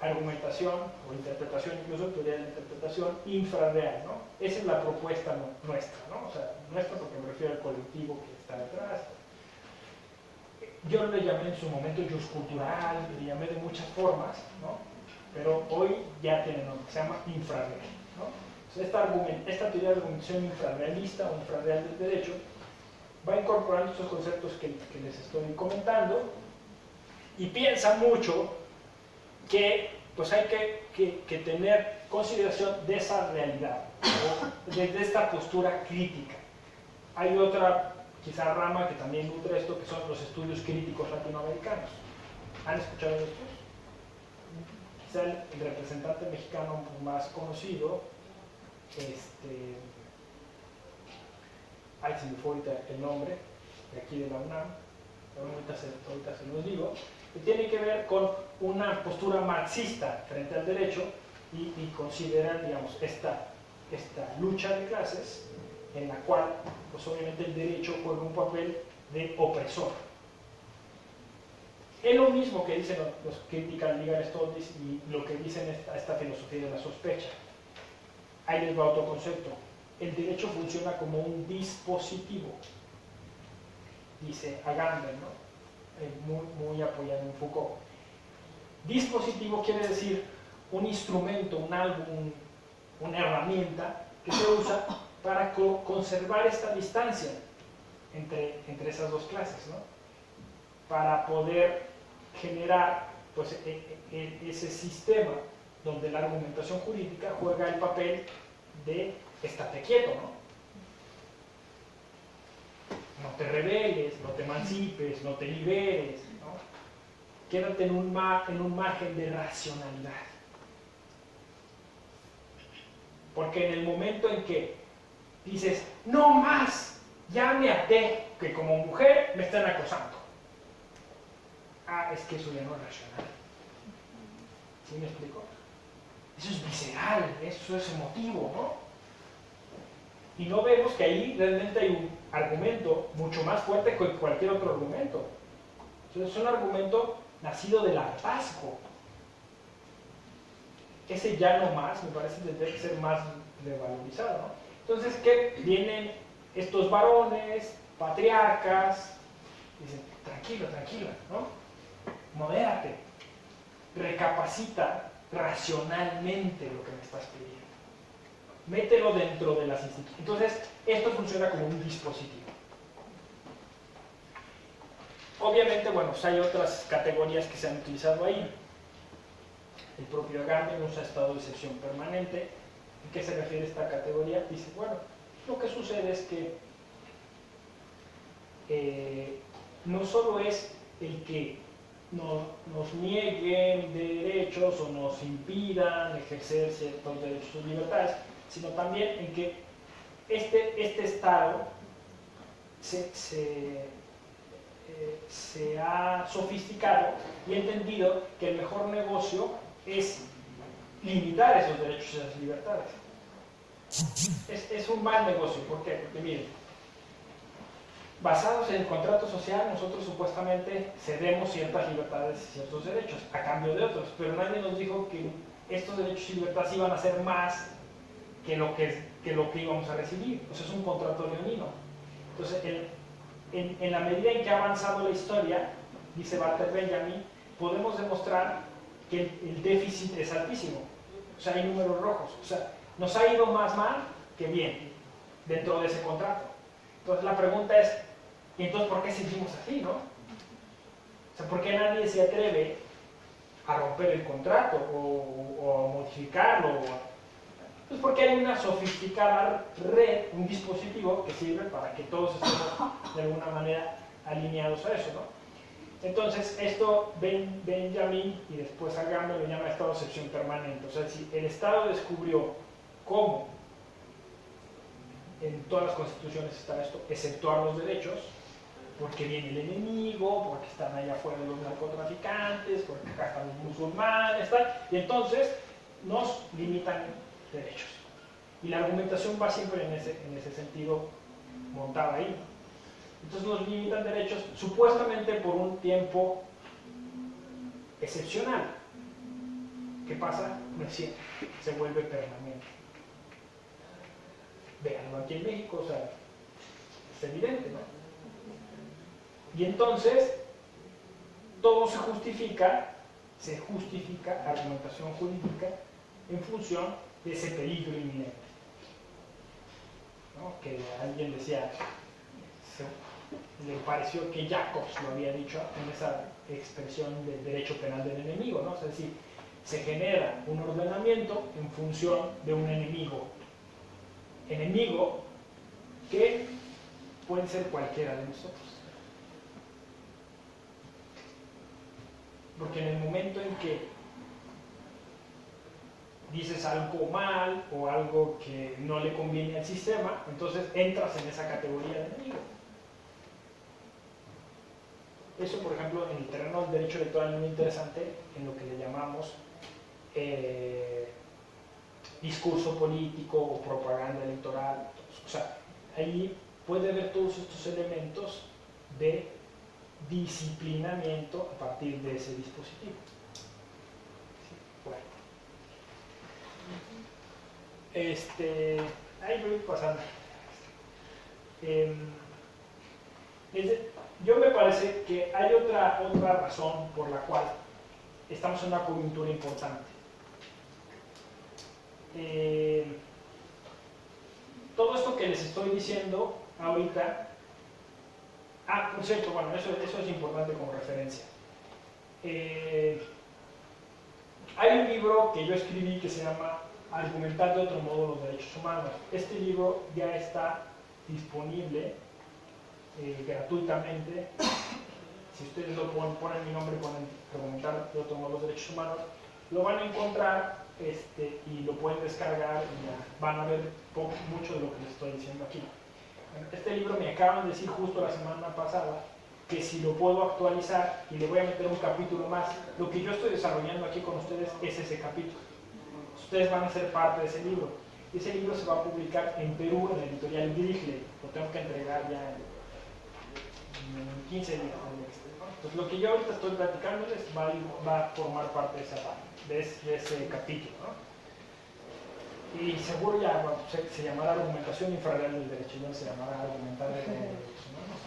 argumentación o interpretación, incluso teoría de la interpretación infrarreal, ¿no? Esa es la propuesta nuestra, ¿no? O sea, nuestra porque me refiero al colectivo que está detrás. Yo le llamé en su momento juscultural, le llamé de muchas formas, ¿no? Pero hoy ya tiene nombre, se llama infrarreal, ¿no? O sea, esta teoría de argumentación infrarrealista o infrarreal del derecho va incorporando estos conceptos que les estoy comentando y piensa mucho que pues hay que tener consideración de esa realidad, o de esta postura crítica. Hay otra quizá rama que también nutre esto, que son los estudios críticos latinoamericanos. ¿Han escuchado de estos? Quizá el representante mexicano más conocido, ay, se me fue ahorita el nombre, de aquí de la UNAM, ahorita se los digo, que tiene que ver con una postura marxista frente al derecho y considera, digamos, esta lucha de clases en la cual, pues obviamente el derecho juega un papel de opresor. Es lo mismo que dicen los Critical Legal Studies y lo que dicen esta filosofía de la sospecha. Ahí les va otro concepto. El derecho funciona como un dispositivo, dice Agamben, ¿no? Muy apoyado en Foucault. Dispositivo quiere decir un instrumento, un álbum, una herramienta que se usa para conservar esta distancia entre esas dos clases, ¿no? Para poder generar pues, ese sistema donde la argumentación jurídica juega el papel de estate quieto, ¿no? No te rebeles, no te emancipes, no te liberes, ¿no? Quédate en un margen de racionalidad. Porque en el momento en que dices, no más, ya me até, que como mujer me están acosando. Es que eso ya no es racional. ¿Sí me explico? Eso es visceral, eso es emotivo, ¿no? Y no vemos que ahí realmente hay un argumento mucho más fuerte que cualquier otro argumento. Entonces, es un argumento nacido del hartazgo. Ese ya no más, me parece, debe ser más revalorizado, ¿no? Entonces, ¿qué? Vienen estos varones, patriarcas, dicen, tranquilo, tranquila, ¿no? Modérate, recapacita racionalmente lo que me estás pidiendo. Mételo dentro de las instituciones. Entonces, esto funciona como un dispositivo. Obviamente, bueno, pues hay otras categorías que se han utilizado ahí. El propio Agamben usa estado de excepción permanente. ¿En qué se refiere esta categoría? Dice, bueno, lo que sucede es que no solo es el que nos nieguen derechos o nos impidan ejercer ciertos derechos o libertades, sino también en que este Estado se ha sofisticado y ha entendido que el mejor negocio es limitar esos derechos y esas libertades. Es un mal negocio. ¿Por qué? Porque miren, basados en el contrato social, nosotros supuestamente cedemos ciertas libertades y ciertos derechos a cambio de otros, pero nadie nos dijo que estos derechos y libertades iban a ser más que lo que íbamos a recibir. Entonces es un contrato leonino. Entonces, en la medida en que ha avanzado la historia, dice Walter Benjamin, podemos demostrar que el déficit es altísimo. O sea, hay números rojos. O sea, nos ha ido más mal que bien dentro de ese contrato. Entonces la pregunta es, ¿y entonces por qué seguimos así, no? O sea, ¿por qué nadie se atreve a romper el contrato o a modificarlo? Pues porque hay una sofisticada red, un dispositivo que sirve para que todos estemos de alguna manera alineados a eso, ¿no? Entonces, esto Benjamin y después Agamben lo llama estado de excepción permanente. O sea, si el Estado descubrió cómo en todas las constituciones está esto, exceptuar los derechos, porque viene el enemigo, porque están allá afuera los narcotraficantes, porque acá están los musulmanes, tal, y entonces nos limitan derechos. Y la argumentación va siempre en ese sentido montada ahí. Entonces nos limitan derechos supuestamente por un tiempo excepcional. ¿Qué pasa? No es cierto, se vuelve permanente. Véanlo aquí en México, o sea, es evidente, ¿no? Y entonces, todo se justifica, argumentación jurídica, en función de ese peligro inminente. ¿No? Que alguien decía, le pareció que Jacobs lo había dicho en esa expresión del derecho penal del enemigo, ¿no? Es decir, se genera un ordenamiento en función de un enemigo que puede ser cualquiera de nosotros. Porque en el momento en que dices algo mal o algo que no le conviene al sistema, entonces entras en esa categoría de enemigo. Eso, por ejemplo, en el terreno del derecho electoral es muy interesante en lo que le llamamos discurso político o propaganda electoral. O sea, ahí puede haber todos estos elementos de disciplinamiento a partir de ese dispositivo. Sí, bueno. Ahí voy pasando. Yo me parece que hay otra razón por la cual estamos en una coyuntura importante. Todo esto que les estoy diciendo ahorita, por cierto, bueno, eso es importante como referencia. Hay un libro que yo escribí que se llama Argumentar de otro modo los derechos humanos. Este libro ya está disponible gratuitamente. Si ustedes lo ponen mi nombre, ponen Argumentar de otro modo los derechos humanos, lo van a encontrar y lo pueden descargar y ya van a ver mucho de lo que les estoy diciendo aquí. Este libro me acaban de decir justo la semana pasada que si lo puedo actualizar y le voy a meter un capítulo más, lo que yo estoy desarrollando aquí con ustedes es ese capítulo. Ustedes van a ser parte de ese libro. Ese libro se va a publicar en Perú, en la editorial Grisle. Lo tengo que entregar ya en 15 días. Entonces, lo que yo ahorita estoy platicándoles va a formar parte de esa parte, de ese capítulo, ¿no? Y seguro ya bueno, se llamará argumentación infrarreal del derecho, no se llamará argumentar de derechos humanos.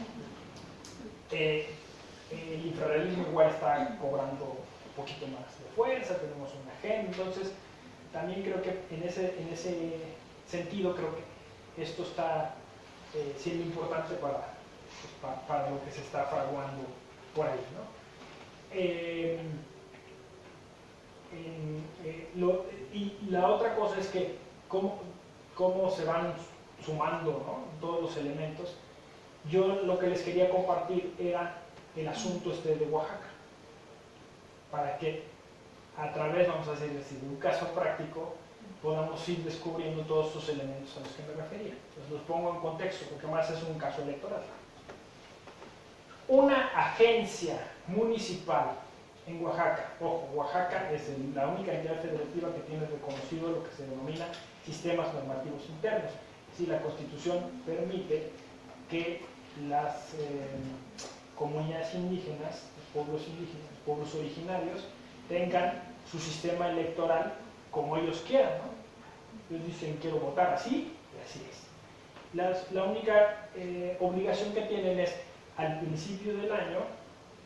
El infrarrealismo igual está cobrando un poquito más de fuerza, tenemos una agenda, entonces también creo que en ese sentido creo que esto está siendo importante para lo que se está fraguando por ahí, ¿no? Y la otra cosa es que cómo se van sumando, ¿no? Todos los elementos. Yo lo que les quería compartir era el asunto de Oaxaca. para que a través, vamos a decir, de un caso práctico, podamos ir descubriendo todos estos elementos a los que me refería. Entonces los pongo en contexto, porque más es un caso electoral. Una agencia municipal en Oaxaca, ojo, Oaxaca es la única entidad federativa que tiene reconocido lo que se denomina sistemas normativos internos. Si la Constitución permite que las comunidades indígenas, los pueblos originarios, tengan su sistema electoral como ellos quieran, ¿no? Ellos dicen, quiero votar así, y así es. La única obligación que tienen es, al principio del año,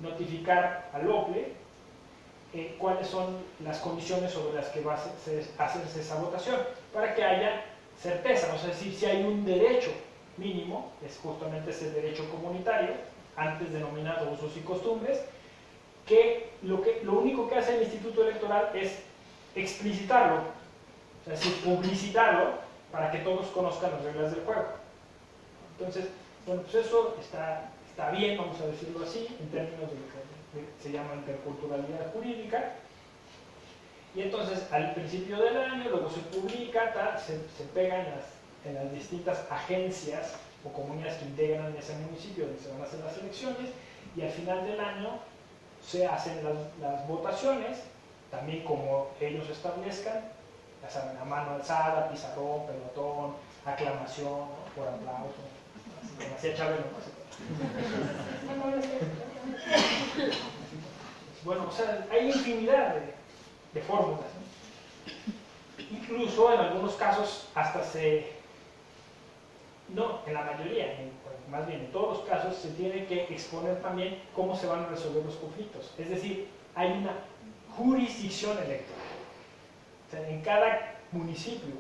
notificar al OPLE cuáles son las condiciones sobre las que va a hacerse esa votación, para que haya certeza, ¿no? Es decir, si hay un derecho mínimo, es justamente ese derecho comunitario, antes denominado usos y costumbres, que lo único que hace el Instituto Electoral es explicitarlo, es decir, publicitarlo, para que todos conozcan las reglas del juego. Entonces, bueno, pues eso está bien, vamos a decirlo así, en términos de lo que se llama interculturalidad jurídica. Y entonces, al principio del año, luego se publica, se pega en las distintas agencias o comunidades que integran ese municipio donde se van a hacer las elecciones, y al final del año se hacen las votaciones, también como ellos establezcan, ya saben, a mano alzada, pizarrón, pelotón, aclamación, ¿no? Por aplauso, así como hacía Chabelo, ¿no? Bueno, o sea, hay infinidad de fórmulas, ¿no? Incluso en algunos casos hasta no, en la mayoría, más bien en todos los casos, se tiene que exponer también cómo se van a resolver los conflictos. Es decir, hay una jurisdicción electoral. O sea, en cada municipio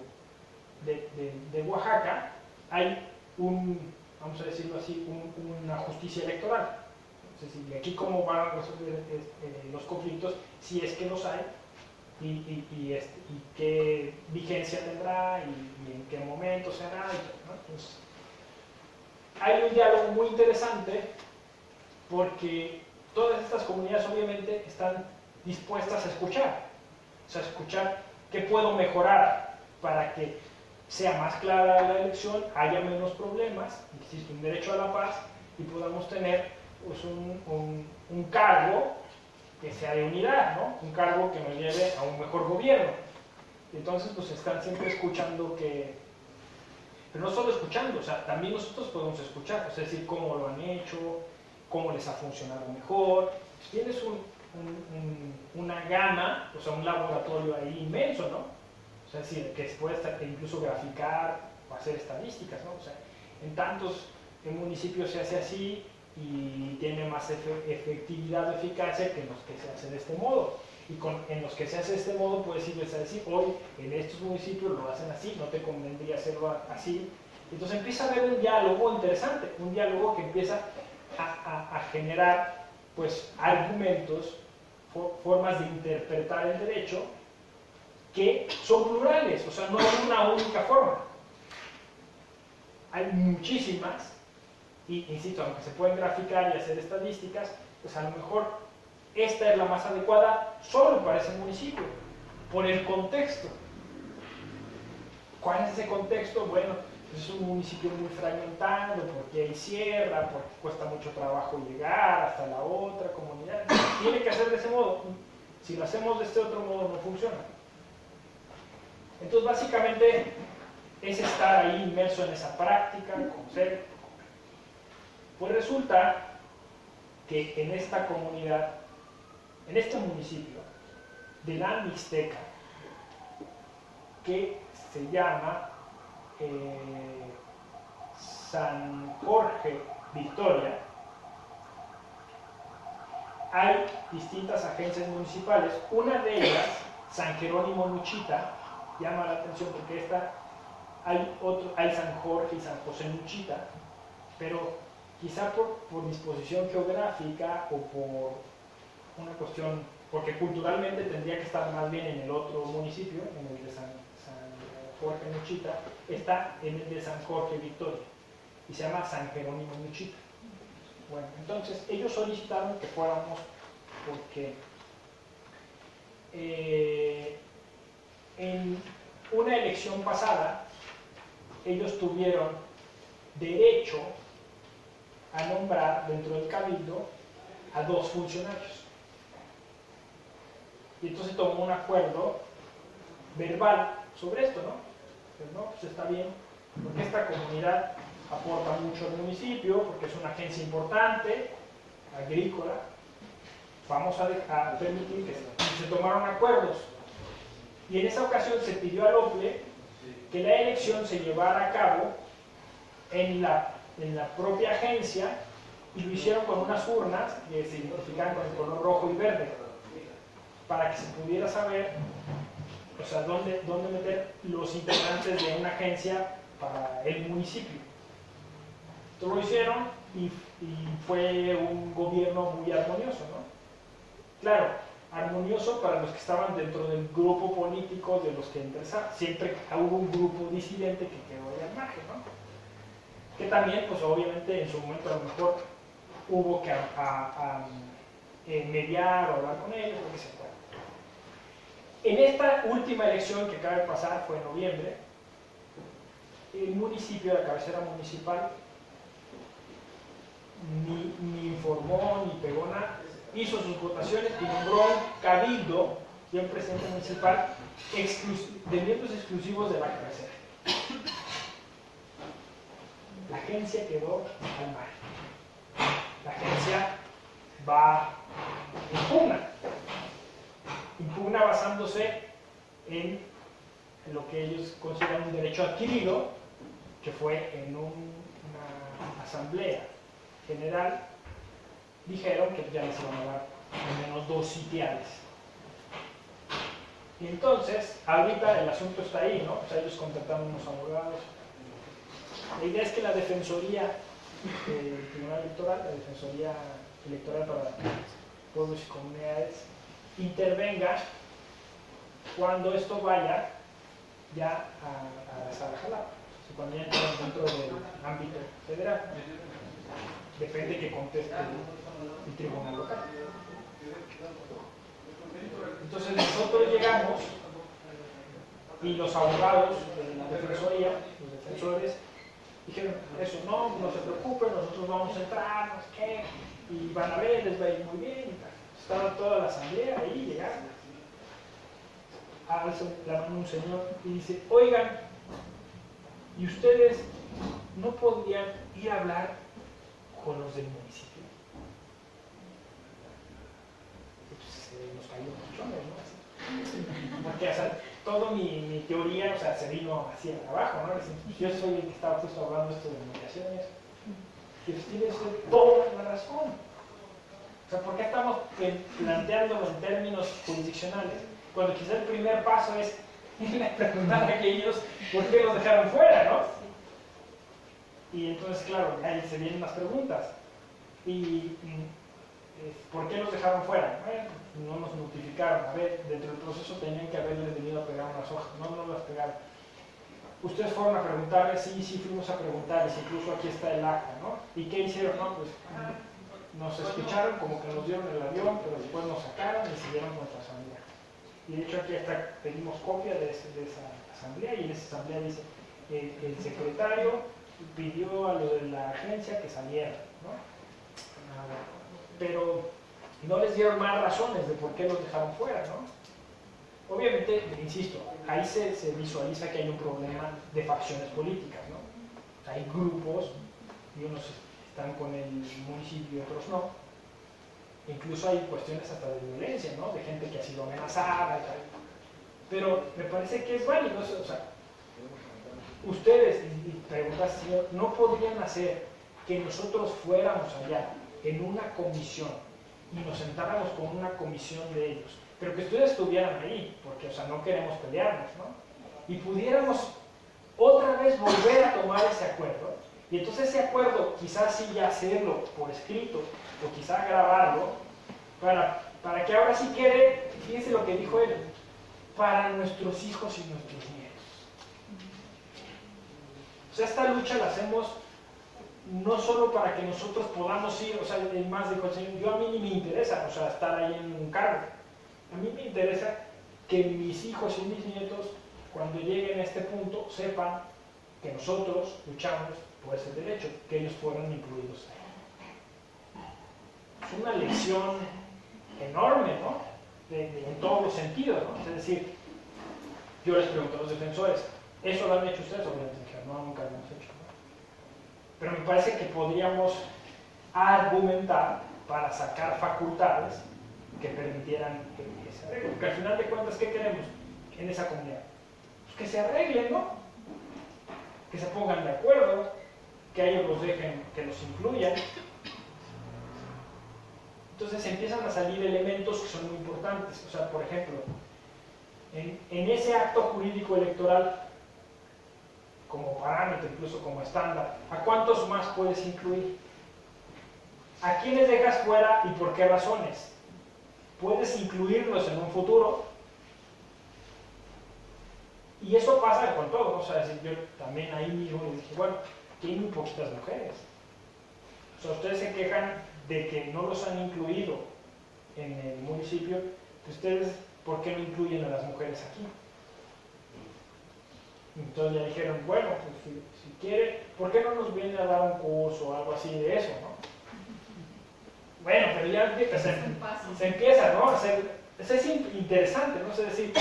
de Oaxaca hay vamos a decirlo así, una justicia electoral. Es decir, aquí cómo van a resolver los conflictos, si es que los hay, y qué vigencia tendrá, y en qué momento se hará, ¿no? Entonces, hay un diálogo muy interesante, porque todas estas comunidades obviamente están dispuestas a escuchar, o sea, escuchar qué puedo mejorar para que sea más clara la elección, haya menos problemas, existe un derecho a la paz, y podamos tener pues, un cargo que sea de unidad, ¿no? Un cargo que nos lleve a un mejor gobierno. Entonces, pues están siempre escuchando pero no solo escuchando, o sea, también nosotros podemos escuchar, es decir, cómo lo han hecho, cómo les ha funcionado mejor. Tienes una gama, o sea, un laboratorio ahí inmenso, ¿no? O sea, es decir, que se puede incluso graficar o hacer estadísticas, ¿no? O sea, en tantos municipios se hace así y tiene más efectividad o eficacia que en los que se hace de este modo. Y en los que se hace de este modo puedes irles a decir, hoy en estos municipios lo hacen así, no te convendría hacerlo así. Entonces empieza a haber un diálogo interesante, un diálogo que empieza a generar pues argumentos, formas de interpretar el derecho que son plurales, o sea, no hay una única forma. Hay muchísimas, y insisto, aunque se pueden graficar y hacer estadísticas, pues a lo mejor esta es la más adecuada solo para ese municipio, por el contexto. ¿Cuál es ese contexto? Bueno, pues es un municipio muy fragmentado, porque hay sierra, porque cuesta mucho trabajo llegar hasta la otra comunidad. Tiene que hacer de ese modo. Si lo hacemos de este otro modo, no funciona. Entonces, básicamente, es estar ahí inmerso en esa práctica, conocer. Pues resulta que en esta comunidad, en este municipio de la Mixteca, que se llama San Jorge Victoria, hay distintas agencias municipales. Una de ellas, San Jerónimo Nuchita, llama la atención porque hay San Jorge y San José Nuchita, pero quizá por disposición geográfica o por una cuestión, porque culturalmente tendría que estar más bien en el otro municipio, en el de San Jorge Nuchita, está en el de San Jorge Victoria, y se llama San Jerónimo Nuchita. Bueno, entonces ellos solicitaron que fuéramos porque en una elección pasada, ellos tuvieron derecho a nombrar dentro del cabildo a 2 funcionarios. Y entonces tomó un acuerdo verbal sobre esto, ¿no? Pues no, pues está bien, porque esta comunidad aporta mucho al municipio, porque es una agencia importante, agrícola, vamos a permitir que se tomaron acuerdos. Y en esa ocasión se pidió al OPLE que la elección se llevara a cabo en la propia agencia, y lo hicieron con unas urnas que se identificaban con el color rojo y verde, para que se pudiera saber, o sea, dónde meter los integrantes de una agencia para el municipio. Esto lo hicieron y fue un gobierno muy armonioso, ¿no? Claro, armonioso para los que estaban dentro del grupo político de los que interesaban. Siempre hubo un grupo disidente que quedó ahí al margen, ¿no? Que también, pues obviamente, en su momento a lo mejor hubo que mediar o hablar con ellos, lo que se pueda. En esta última elección que acaba de pasar, fue en noviembre, el municipio, la cabecera municipal, ni informó, ni pegó nada, hizo sus votaciones y nombró un cabildo y un presidente municipal de miembros exclusivos de la cabecera. La agencia quedó al margen. La agencia impugna basándose en lo que ellos consideran un derecho adquirido, que fue en una asamblea general, dijeron que ya les iban a dar al menos 2 sitiales. Y entonces, ahorita el asunto está ahí, ¿no? O sea, ellos contrataron unos abogados. La idea es que la Defensoría del Tribunal Electoral, la Defensoría Electoral para Pueblos y Comunidades, intervenga cuando esto vaya ya a la sala jalapa, cuando ya entren dentro del ámbito federal. Depende que conteste el tribunal local. Entonces nosotros llegamos y los abogados de la Defensoría, los defensores, dijeron, eso no se preocupen, nosotros vamos a entrar, no sé qué, y van a ver, les va a ir muy bien, y tal. Estaba toda la asamblea ahí, llegaron. Alza la mano un señor y dice, oigan, ¿y ustedes no podrían ir a hablar con los del municipio? Pues nos cayó muchones, ¿no? Porque, o sea, toda mi teoría, o sea, se vino hacia abajo, ¿no? Dicen, pues yo soy el que estaba justo hablando esto de mediaciones, y pues tienes toda la razón. O sea, ¿por qué estamos planteándolo en términos jurisdiccionales? Cuando quizá el primer paso es preguntar a aquellos por qué los dejaron fuera, ¿no? Y entonces, claro, ahí se vienen las preguntas. ¿Y por qué los dejaron fuera? Bueno, no nos notificaron. A ver, dentro del proceso tenían que haberles venido a pegar unas hojas. No nos las pegaron. Ustedes fueron a preguntarles, sí, fuimos a preguntarles, incluso aquí está el acta, ¿no? ¿Y qué hicieron? No, pues nos escucharon, como que nos dieron el avión, pero después nos sacaron y siguieron nuestra asamblea. Y de hecho aquí hasta pedimos copia de esa asamblea, y en esa asamblea dice, el secretario pidió a lo de la agencia que saliera, ¿no? Pero no les dieron más razones de por qué los dejaron fuera, ¿no? Obviamente, insisto, ahí se visualiza que hay un problema de facciones políticas, ¿no? Hay grupos, y unos están con el municipio y otros no. Incluso hay cuestiones hasta de violencia, ¿no? De gente que ha sido amenazada y tal. Pero me parece que es válido, o sea, ustedes, y preguntas, señor, ¿no podrían hacer que nosotros fuéramos allá en una comisión y nos sentáramos con una comisión de ellos, pero que ustedes estuvieran ahí, porque, o sea, no queremos pelearnos, ¿no? Y pudiéramos otra vez volver a tomar ese acuerdo, y entonces ese acuerdo quizás sí ya hacerlo por escrito, o quizás grabarlo, para que ahora sí quede, fíjense lo que dijo él, para nuestros hijos y nuestros nietos. O sea, esta lucha la hacemos no solo para que nosotros podamos ir, o sea, el más de conseguir, yo a mí ni me interesa, o sea, estar ahí en un cargo, A mí me interesa que mis hijos y mis nietos, cuando lleguen a este punto, sepan que nosotros luchamos por ese derecho, que ellos fueran incluidos ahí. Es una lección enorme, ¿no? En todos los sentidos, ¿no? Es decir, yo les pregunto a los defensores, ¿eso lo han hecho ustedes? Obviamente dijeron, no, nunca lo hemos hecho, ¿no? Pero me parece que podríamos argumentar para sacar facultades que permitieran que se arreglen. Porque al final de cuentas, ¿qué queremos en esa comunidad? Pues que se arreglen, ¿no? Que se pongan de acuerdo, que a ellos los dejen, que los incluyan. Entonces empiezan a salir elementos que son muy importantes. O sea, por ejemplo, en ese acto jurídico electoral, como parámetro, incluso como estándar, ¿a cuántos más puedes incluir? ¿A quiénes dejas fuera y por qué razones? ¿Puedes incluirlos en un futuro? Y eso pasa con todo, ¿no? O sea, yo también ahí mismo les dije, bueno, aquí hay muy poquitas mujeres. O sea, ustedes se quejan de que no los han incluido en el municipio, ustedes, ¿por qué no incluyen a las mujeres aquí? Entonces ya dijeron, bueno, pues si quiere, ¿por qué no nos viene a dar un curso o algo así de eso, no? Bueno, pero ya se empieza, ¿no? A hacer, es interesante, ¿no? Es decir,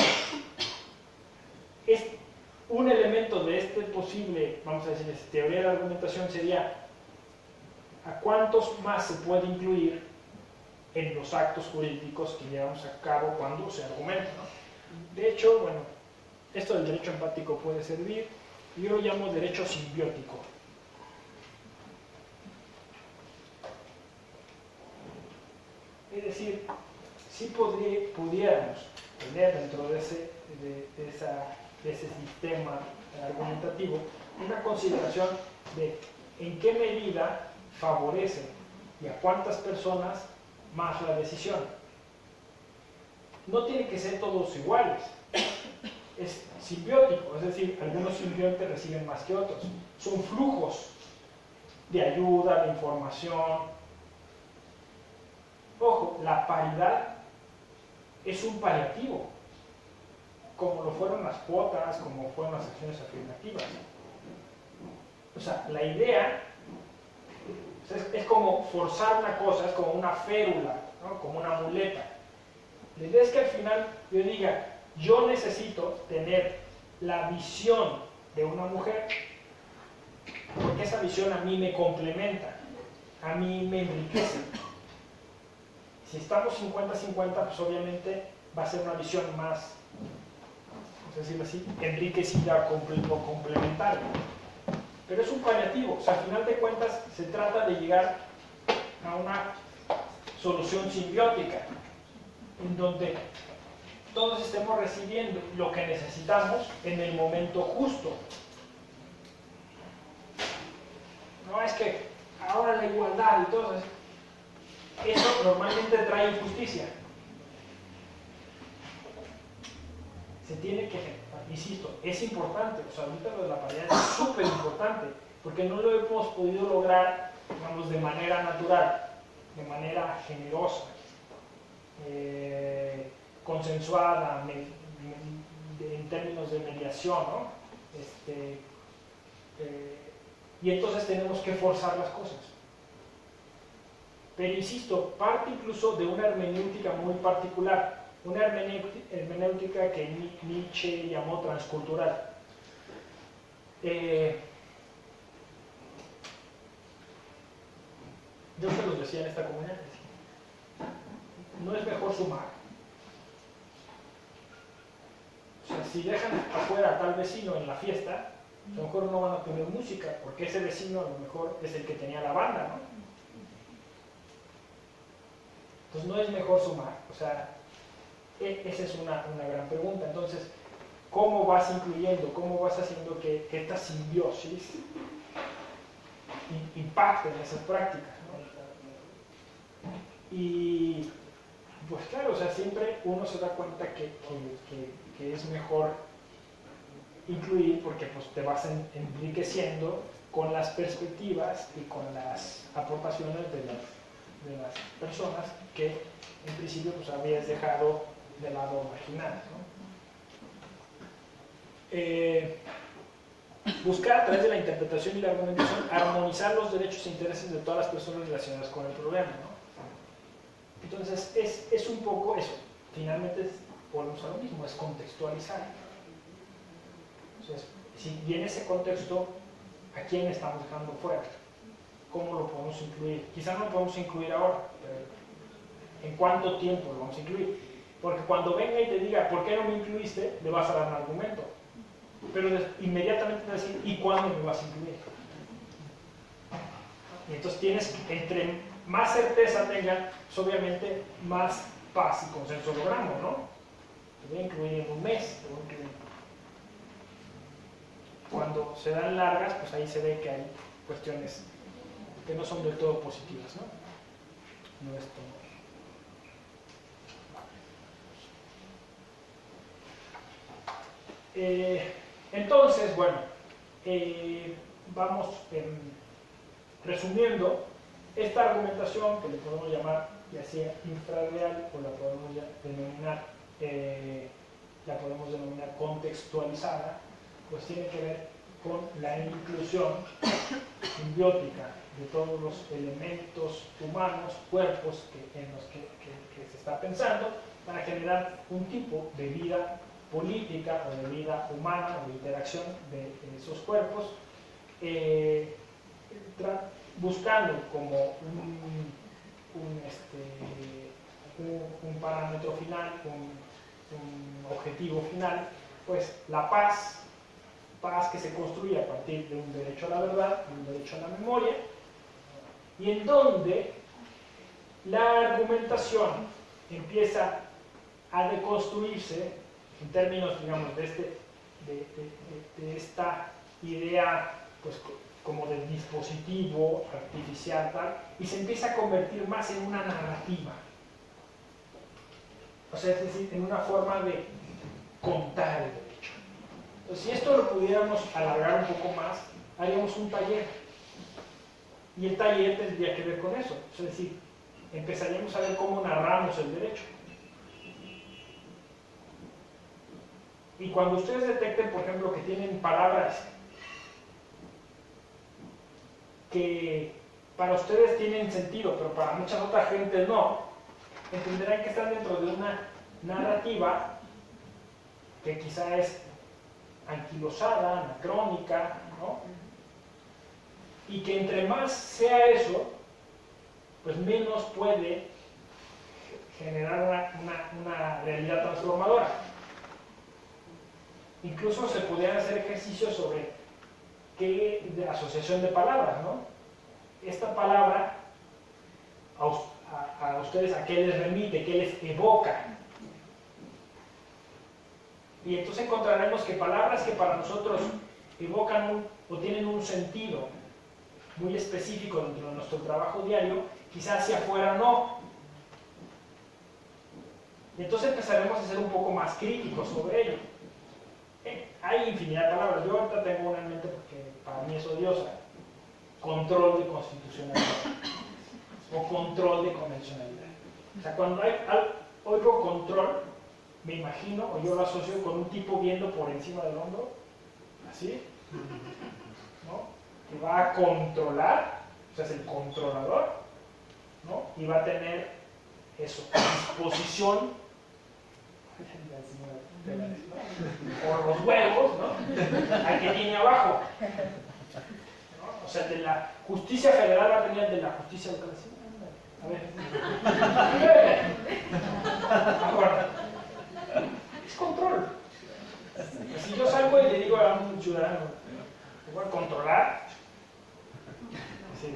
es un elemento de este posible, vamos a decir, teoría de la argumentación sería ¿a cuántos más se puede incluir en los actos jurídicos que llevamos a cabo cuando se argumenta, ¿no? De hecho, bueno, esto del derecho empático puede servir, yo lo llamo derecho simbiótico. Es decir, si pudiéramos tener dentro de ese sistema argumentativo una consideración de en qué medida favorece y a cuántas personas más la decisión. No tiene que ser todos iguales, es simbiótico, es decir, algunos simbiontes reciben más que otros. Son flujos de ayuda, de información. Ojo, la paridad es un paliativo, como lo fueron las cuotas, como fueron las acciones afirmativas. O sea, la idea es como forzar una cosa, es como una férula, ¿no? Como una muleta. La idea es que al final yo diga, yo necesito tener la visión de una mujer, porque esa visión a mí me complementa, a mí me enriquece. Si estamos 50-50, pues obviamente va a ser una visión más, vamos a decirlo así, enriquecida o complementaria. Pero es un paliativo, o sea, al final de cuentas se trata de llegar a una solución simbiótica, en donde todos estemos recibiendo lo que necesitamos en el momento justo. No es que ahora la igualdad y todo eso normalmente trae injusticia. Se tiene que, insisto, es importante, o sea, ahorita lo de la paridad es súper importante, porque no lo hemos podido lograr, digamos, de manera natural, de manera generosa, consensuada, en términos de mediación, ¿no? Y entonces tenemos que forzar las cosas. Pero insisto, parte incluso de una hermenéutica muy particular, una hermenéutica que Nietzsche llamó transcultural. Yo se los decía en esta comunidad, no es mejor sumar. O sea, si dejan afuera a tal vecino en la fiesta, a lo mejor no van a tener música, porque ese vecino a lo mejor es el que tenía la banda, ¿no? Entonces no es mejor sumar, o sea, esa es una gran pregunta. Entonces, ¿cómo vas incluyendo, cómo vas haciendo que esta simbiosis impacte en esas prácticas, ¿no? Y pues claro, o sea, siempre uno se da cuenta que es mejor incluir porque pues te vas enriqueciendo con las perspectivas y con las aportaciones de las personas que en principio pues habías dejado del lado marginal, ¿no? Buscar a través de la interpretación y la argumentación armonizar los derechos e intereses de todas las personas relacionadas con el problema, ¿no? Entonces es un poco eso, finalmente volvemos a lo mismo, es contextualizar. Entonces, si viene ese contexto, ¿a quién estamos dejando fuera? ¿Cómo lo podemos incluir? Quizá no lo podemos incluir ahora, pero ¿en cuánto tiempo lo vamos a incluir? Porque cuando venga y te diga, ¿por qué no me incluiste?, le vas a dar un argumento. Pero inmediatamente te va a decir, ¿y cuándo me vas a incluir? Y entonces tienes, entre más certeza tengan, pues obviamente más paz y consenso logramos, ¿no? Te voy a incluir en un mes, te voy a incluir. Cuando se dan largas, pues ahí se ve que hay cuestiones que no son del todo positivas, ¿no? No es todo. Entonces, bueno, vamos resumiendo esta argumentación, que le podemos llamar ya sea infrarreal o la podemos denominar contextualizada, pues tiene que ver con la inclusión simbiótica de todos los elementos humanos, cuerpos en los que se está pensando, para generar un tipo de vida política o de vida humana o de interacción de esos cuerpos, buscando como un parámetro final, un objetivo final, pues la paz que se construye a partir de un derecho a la verdad, de un derecho a la memoria, y en donde la argumentación empieza a deconstruirse en términos, digamos, de esta idea, pues, como de dispositivo artificial, tal, y se empieza a convertir más en una narrativa. O sea, es decir, en una forma de contar el derecho. Entonces, si esto lo pudiéramos alargar un poco más, haríamos un taller. Y el taller tendría que ver con eso. Es decir, empezaríamos a ver cómo narramos el derecho. Y cuando ustedes detecten, por ejemplo, que tienen palabras que para ustedes tienen sentido, pero para mucha otra gente no, entenderán que están dentro de una narrativa que quizá es anquilosada, anacrónica, ¿no? Y que entre más sea eso, pues menos puede generar una realidad transformadora. Incluso se pudieran hacer ejercicios sobre de asociación de palabras, ¿no? Esta palabra a ustedes, ¿a qué les remite? ¿Qué les evoca? Y entonces encontraremos que palabras que para nosotros evocan o tienen un sentido muy específico dentro de nuestro trabajo diario, quizás hacia afuera no. Y entonces empezaremos a ser un poco más críticos sobre ello. Hay infinidad de palabras. Yo ahorita tengo una en mente porque para mí es odiosa. Control de constitucionalidad o control de convencionalidad. O sea, cuando oigo control, me imagino, o yo lo asocio con un tipo viendo por encima del hombro, así, ¿no? Que va a controlar, o sea, es el controlador, ¿no? Y va a tener eso, disposición, por los huevos, ¿no? Al que tiene abajo, ¿no? O sea, de la justicia federal va a tener de la justicia local. A ver, ahora, es control. Si yo salgo y le digo a un ciudadano, te voy a controlar, así,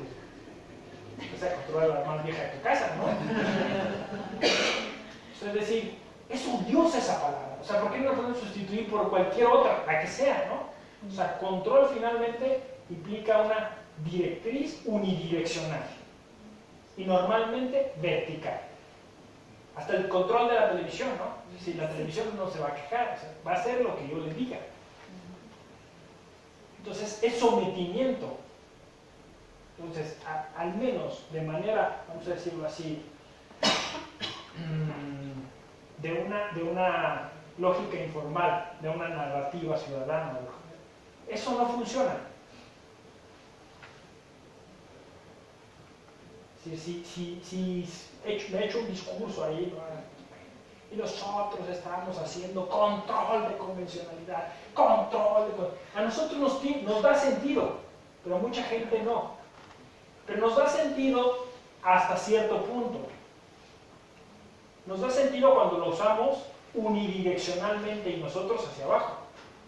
o sea, controlar a la más vieja de tu casa, ¿no? Es decir, es odiosa esa palabra. O sea, ¿por qué no la podemos sustituir por cualquier otra, la que sea, ¿no? O sea, control finalmente implica una directriz unidireccional y normalmente vertical. Hasta el control de la televisión, ¿no? Si la televisión no se va a quejar, o sea, va a hacer lo que yo le diga. Entonces, es sometimiento. Entonces, al menos de manera, vamos a decirlo así, de una lógica informal, de una narrativa ciudadana. Eso no funciona. Si me he hecho un discurso ahí, ¿no? Y nosotros estamos haciendo control de convencionalidad, a nosotros nos da sentido, pero a mucha gente no. Pero nos da sentido hasta cierto punto. Nos da sentido cuando lo usamos unidireccionalmente y nosotros hacia abajo.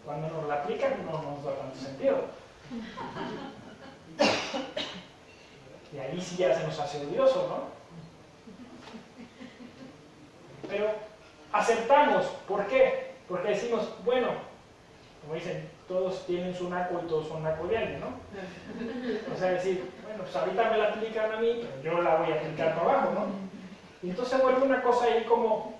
Cuando nos la aplican no nos da tanto sentido. Y ahí sí ya se nos hace odioso, ¿no? Pero aceptamos. ¿Por qué? Porque decimos, bueno, como dicen, todos tienen su naco y todos son naco de alguien, ¿no? O sea, decir, bueno, pues ahorita me la aplican a mí, pero yo la voy a aplicar para abajo, ¿no? Y entonces se vuelve una cosa ahí como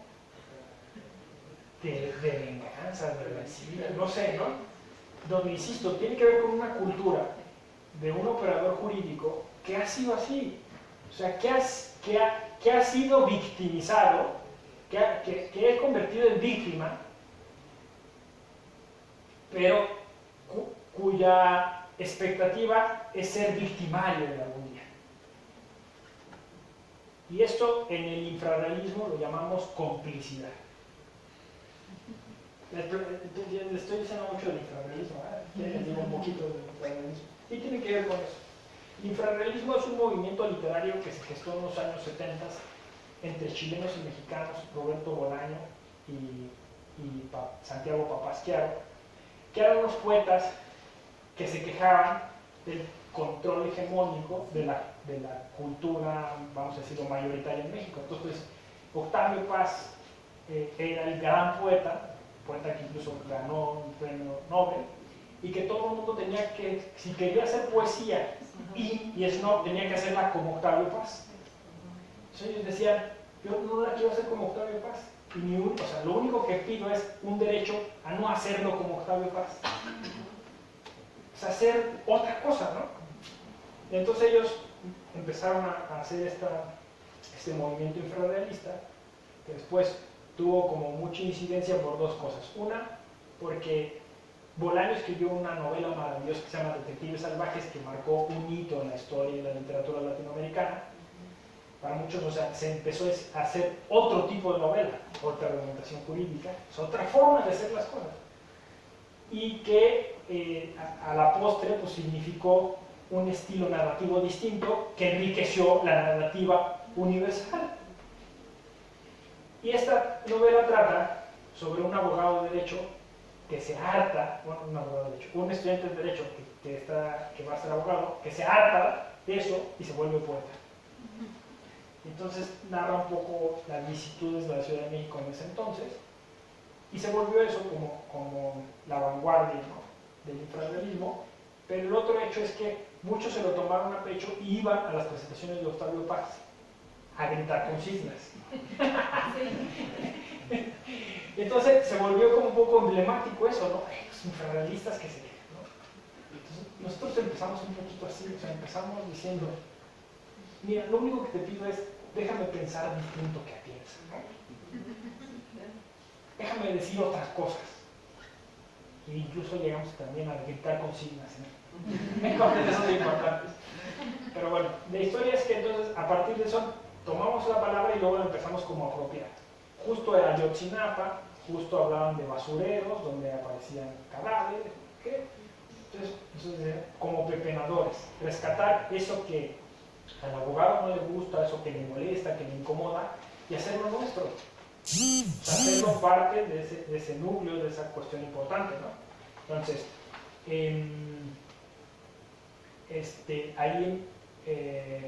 de venganza, de rencilla, no sé, ¿no? Donde, insisto, tiene que ver con una cultura de un operador jurídico que ha sido así. O sea, que ha sido victimizado, que es convertido en víctima, pero cuya expectativa es ser victimario de algún día. Y esto en el infrarrealismo lo llamamos complicidad. Le estoy diciendo mucho del infrarrealismo, les digo un poquito del infrarrealismo. Y tiene que ver con eso. El infrarrealismo es un movimiento literario que se gestó en los años 70 entre chilenos y mexicanos, Roberto Bolaño y Santiago Papasquiaro, que eran unos poetas que se quejaban del control hegemónico de la cultura, vamos a decirlo, mayoritaria en México. Entonces, Octavio Paz era el gran poeta que incluso ganó un premio Nobel, y que todo el mundo tenía que, si quería hacer poesía y Snob, tenía que hacerla como Octavio Paz. Entonces ellos decían, yo no la quiero hacer como Octavio Paz, y o sea, lo único que pido es un derecho a no hacerlo como Octavio Paz. O sea, hacer otra cosa, ¿no? Y entonces ellos empezaron a hacer este movimiento infrarrealista, que después tuvo como mucha incidencia por dos cosas. Una, porque Bolaño escribió una novela maravillosa que se llama Detectives Salvajes, que marcó un hito en la historia y la literatura latinoamericana. Para muchos, o sea, se empezó a hacer otro tipo de novela, otra argumentación jurídica, es otra forma de hacer las cosas. Y que a la postre pues, significó un estilo narrativo distinto que enriqueció la narrativa universal. Y esta novela trata sobre un abogado de derecho que se harta, bueno, un estudiante de derecho que va a ser abogado, que se harta de eso y se vuelve poeta. Entonces narra un poco las vicisitudes de la Ciudad de México en ese entonces, y se volvió eso como la vanguardia, ¿no?, del infrarrealismo. Pero el otro hecho es que muchos se lo tomaron a pecho y iban a las presentaciones de Octavio Paz a gritar consignas. Entonces se volvió como un poco emblemático eso, ¿no? Los infrarrealistas que se quejan, ¿no? Entonces nosotros empezamos un poquito así, o sea, empezamos diciendo, mira, lo único que te pido es, déjame pensar distinto que piensas, ¿no? Déjame decir otras cosas. E incluso llegamos también a gritar consignas, ¿no? Cosas de esos importantes. Pero bueno, la historia es que entonces, a partir de eso, tomamos la palabra y luego la empezamos como a apropiar. Justo era Ayotzinapa, justo hablaban de basureros, donde aparecían cadáveres, ¿qué? Entonces, como pepenadores, rescatar eso que al abogado no le gusta, eso que le molesta, que le incomoda, y hacerlo nuestro. O sea, hacerlo parte de ese núcleo, de esa cuestión importante, ¿no? Entonces, ahí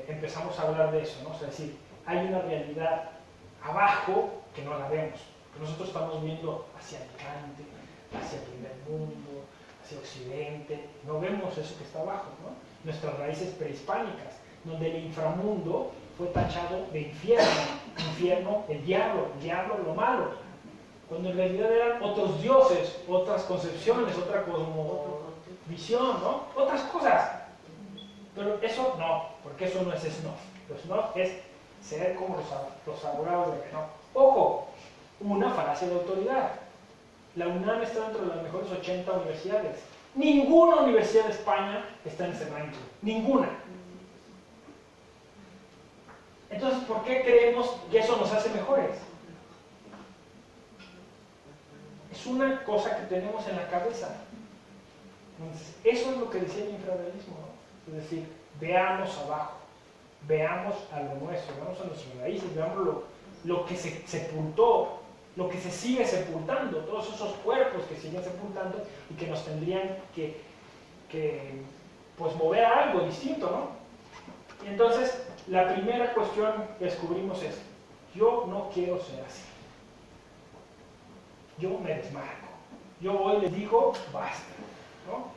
empezamos a hablar de eso, ¿no? O sea, es decir, hay una realidad abajo que no la vemos, que nosotros estamos viendo hacia Alicante, hacia el primer mundo, hacia Occidente, no vemos eso que está abajo, ¿no? Nuestras raíces prehispánicas, donde el inframundo fue tachado de infierno, el diablo lo malo, cuando en realidad eran otros dioses, otras concepciones, otra cosmovisión, ¿no? Otras cosas. Pero eso no, porque eso no es snob. Lo snob es ser como los abogados de que no. Ojo, Una falacia de autoridad. La UNAM está dentro de las mejores 80 universidades. Ninguna universidad de España está en ese ranking. Ninguna. Entonces, ¿por qué creemos que eso nos hace mejores? Es una cosa que tenemos en la cabeza. Entonces, eso es lo que decía el infrarrealismo, ¿no? Es decir, veamos abajo, veamos a lo nuestro, veamos a nuestras raíces, veamos lo que se sepultó, lo que se sigue sepultando, todos esos cuerpos que siguen sepultando y que nos tendrían que pues mover a algo distinto, ¿no? Y entonces, la primera cuestión que descubrimos es, yo no quiero ser así. Yo me desmarco. Yo hoy les digo, basta, ¿no?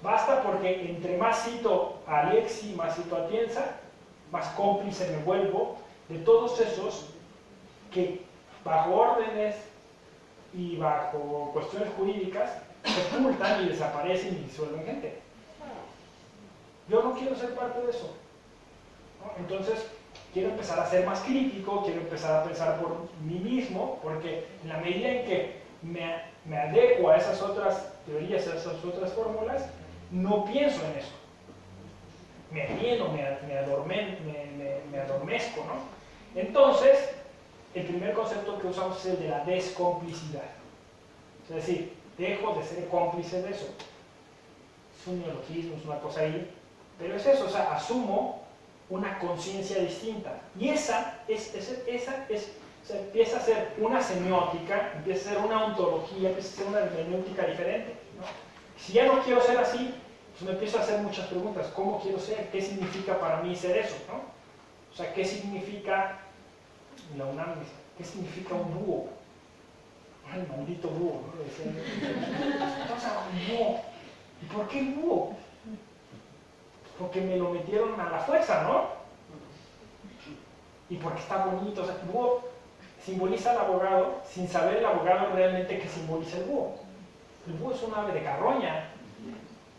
Basta porque entre más cito a Alexi, más cito a Tienza, más cómplice me vuelvo de todos esos que bajo órdenes y bajo cuestiones jurídicas sepultan y desaparecen y disuelven gente. Yo no quiero ser parte de eso, ¿no? Entonces, quiero empezar a ser más crítico, quiero empezar a pensar por mí mismo, porque en la medida en que me adecuo a esas otras teorías, a esas otras fórmulas, no pienso en eso. Me alieno, me adormezco, ¿no? Entonces, el primer concepto que usamos es el de la descomplicidad. Es decir, dejo de ser cómplice de eso. Es un neologismo, es una cosa ahí, pero es eso, o sea, asumo una conciencia distinta. Y esa o sea, empieza a ser una semiótica, empieza a ser una ontología, empieza a ser una hermenéutica diferente, ¿no? Si ya no quiero ser así, pues me empiezo a hacer muchas preguntas. ¿Cómo quiero ser? ¿Qué significa para mí ser eso, ¿no? O sea, ¿qué significa la UNAM? ¿Qué significa un búho? Ay, maldito búho, ¿no? ¿Qué pasa con un búho? ¿Y por qué el búho? Porque me lo metieron a la fuerza, ¿no? Y porque está bonito. O sea, el búho simboliza al abogado sin saber el abogado realmente qué simboliza el búho. El búho es un ave de carroña.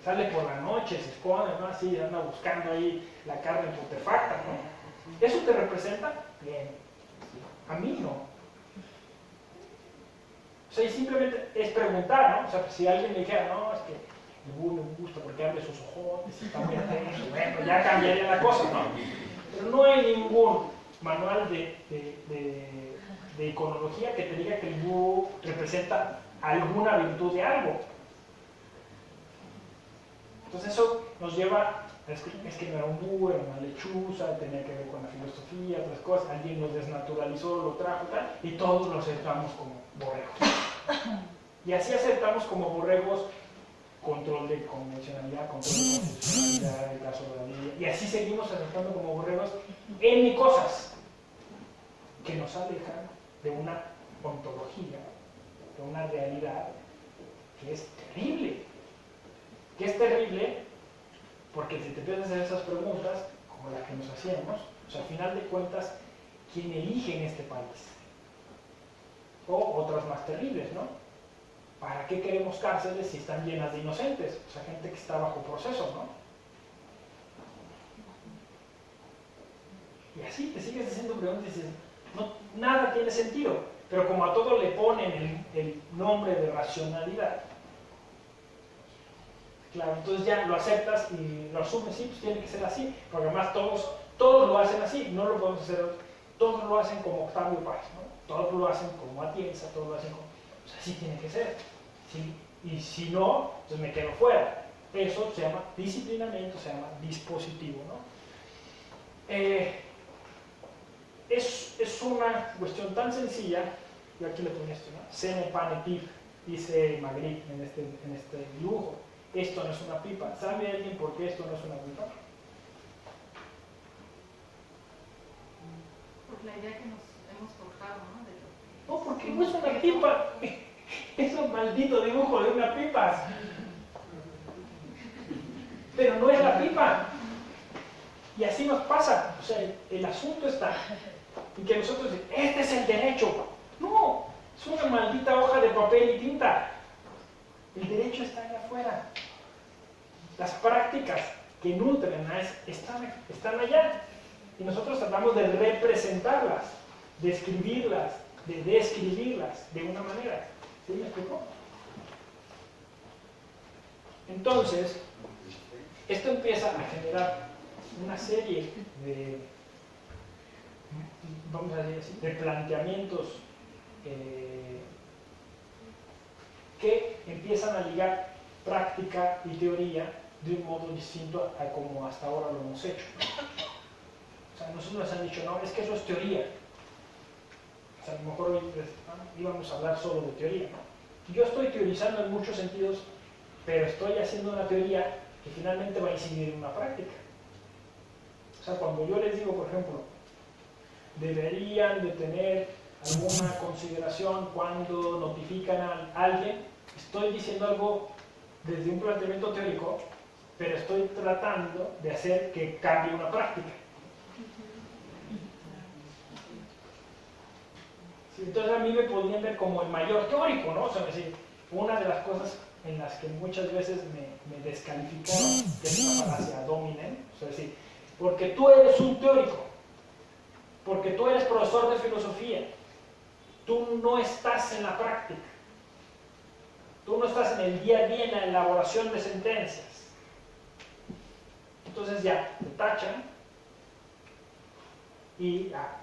Sale por la noche, se esconde, ¿no? Así anda buscando ahí la carne putrefacta, ¿no? ¿Eso te representa? Bien. A mí no. O sea, y simplemente es preguntar, ¿no? O sea, pues si alguien me dijera, no, es que el búho me gusta porque abre sus ojos, está muy atento, bueno, ya cambiaría la cosa, ¿no? Pero no hay ningún manual de iconología que te diga que el búho representa alguna virtud de algo. Entonces eso nos lleva, es que no era un búho, era una lechuza, tenía que ver con la filosofía, otras cosas, alguien lo desnaturalizó, lo trajo, tal, y todos lo aceptamos como borregos. Y así aceptamos como borregos control de convencionalidad, control de constitucionalidad, el caso de la ley, y así seguimos aceptando como borregos N cosas que nos alejan de una ontología, de una realidad que es terrible. Que es terrible porque si te empiezas a hacer esas preguntas, como las que nos hacíamos, o sea, al final de cuentas, ¿quién elige en este país? O otras más terribles, ¿no? ¿Para qué queremos cárceles si están llenas de inocentes? O sea, gente que está bajo proceso, ¿no? Y así te sigues haciendo preguntas y dices, no, nada tiene sentido, pero como a todo le ponen el nombre de racionalidad, claro, entonces ya lo aceptas y lo asumes, sí, pues tiene que ser así, porque además todos lo hacen así, no lo podemos hacer, todos lo hacen como Octavio Paz, ¿no? Todos lo hacen como Atienza, todos lo hacen como, pues así tiene que ser, ¿sí? Y si no, pues me quedo fuera. Eso se llama disciplinamiento, se llama dispositivo, ¿no? Es una cuestión tan sencilla, yo aquí le pongo esto, ¿no? Sene pane pip, dice Magritte en este dibujo. Esto no es una pipa. ¿Sabe alguien por qué esto no es una pipa? Por la idea que nos hemos forjado, ¿no? No, porque no es una pipa. Es un maldito dibujo de una pipa. Pero no es la pipa. Y así nos pasa. O sea, el asunto está en que nosotros decimos, este es el derecho. No, es una maldita hoja de papel y tinta. El derecho está allá afuera. Las prácticas que nutren a eso están allá. Y nosotros tratamos de representarlas, de escribirlas, de describirlas de una manera. ¿Sí me explico? Entonces, esto empieza a generar una serie de, vamos a decir así, de planteamientos que empiezan a ligar práctica y teoría de un modo distinto a como hasta ahora lo hemos hecho. O sea, nosotros nos han dicho, no, es que eso es teoría. O sea, a lo mejor hoy íbamos a hablar solo de teoría, ¿no? Yo estoy teorizando en muchos sentidos, pero estoy haciendo una teoría que finalmente va a incidir en una práctica. O sea, cuando yo les digo, por ejemplo, deberían de tener alguna consideración cuando notifican a alguien, estoy diciendo algo desde un planteamiento teórico, pero estoy tratando de hacer que cambie una práctica. Sí, entonces a mí me podrían ver como el mayor teórico, ¿no? O sea, decir, una de las cosas en las que muchas veces me descalificaron, que es una falacia dominen, o sea, decir, porque tú eres un teórico, porque tú eres profesor de filosofía, tú no estás en la práctica, tú no estás en el día a día en la elaboración de sentencias. Entonces ya, te tachan,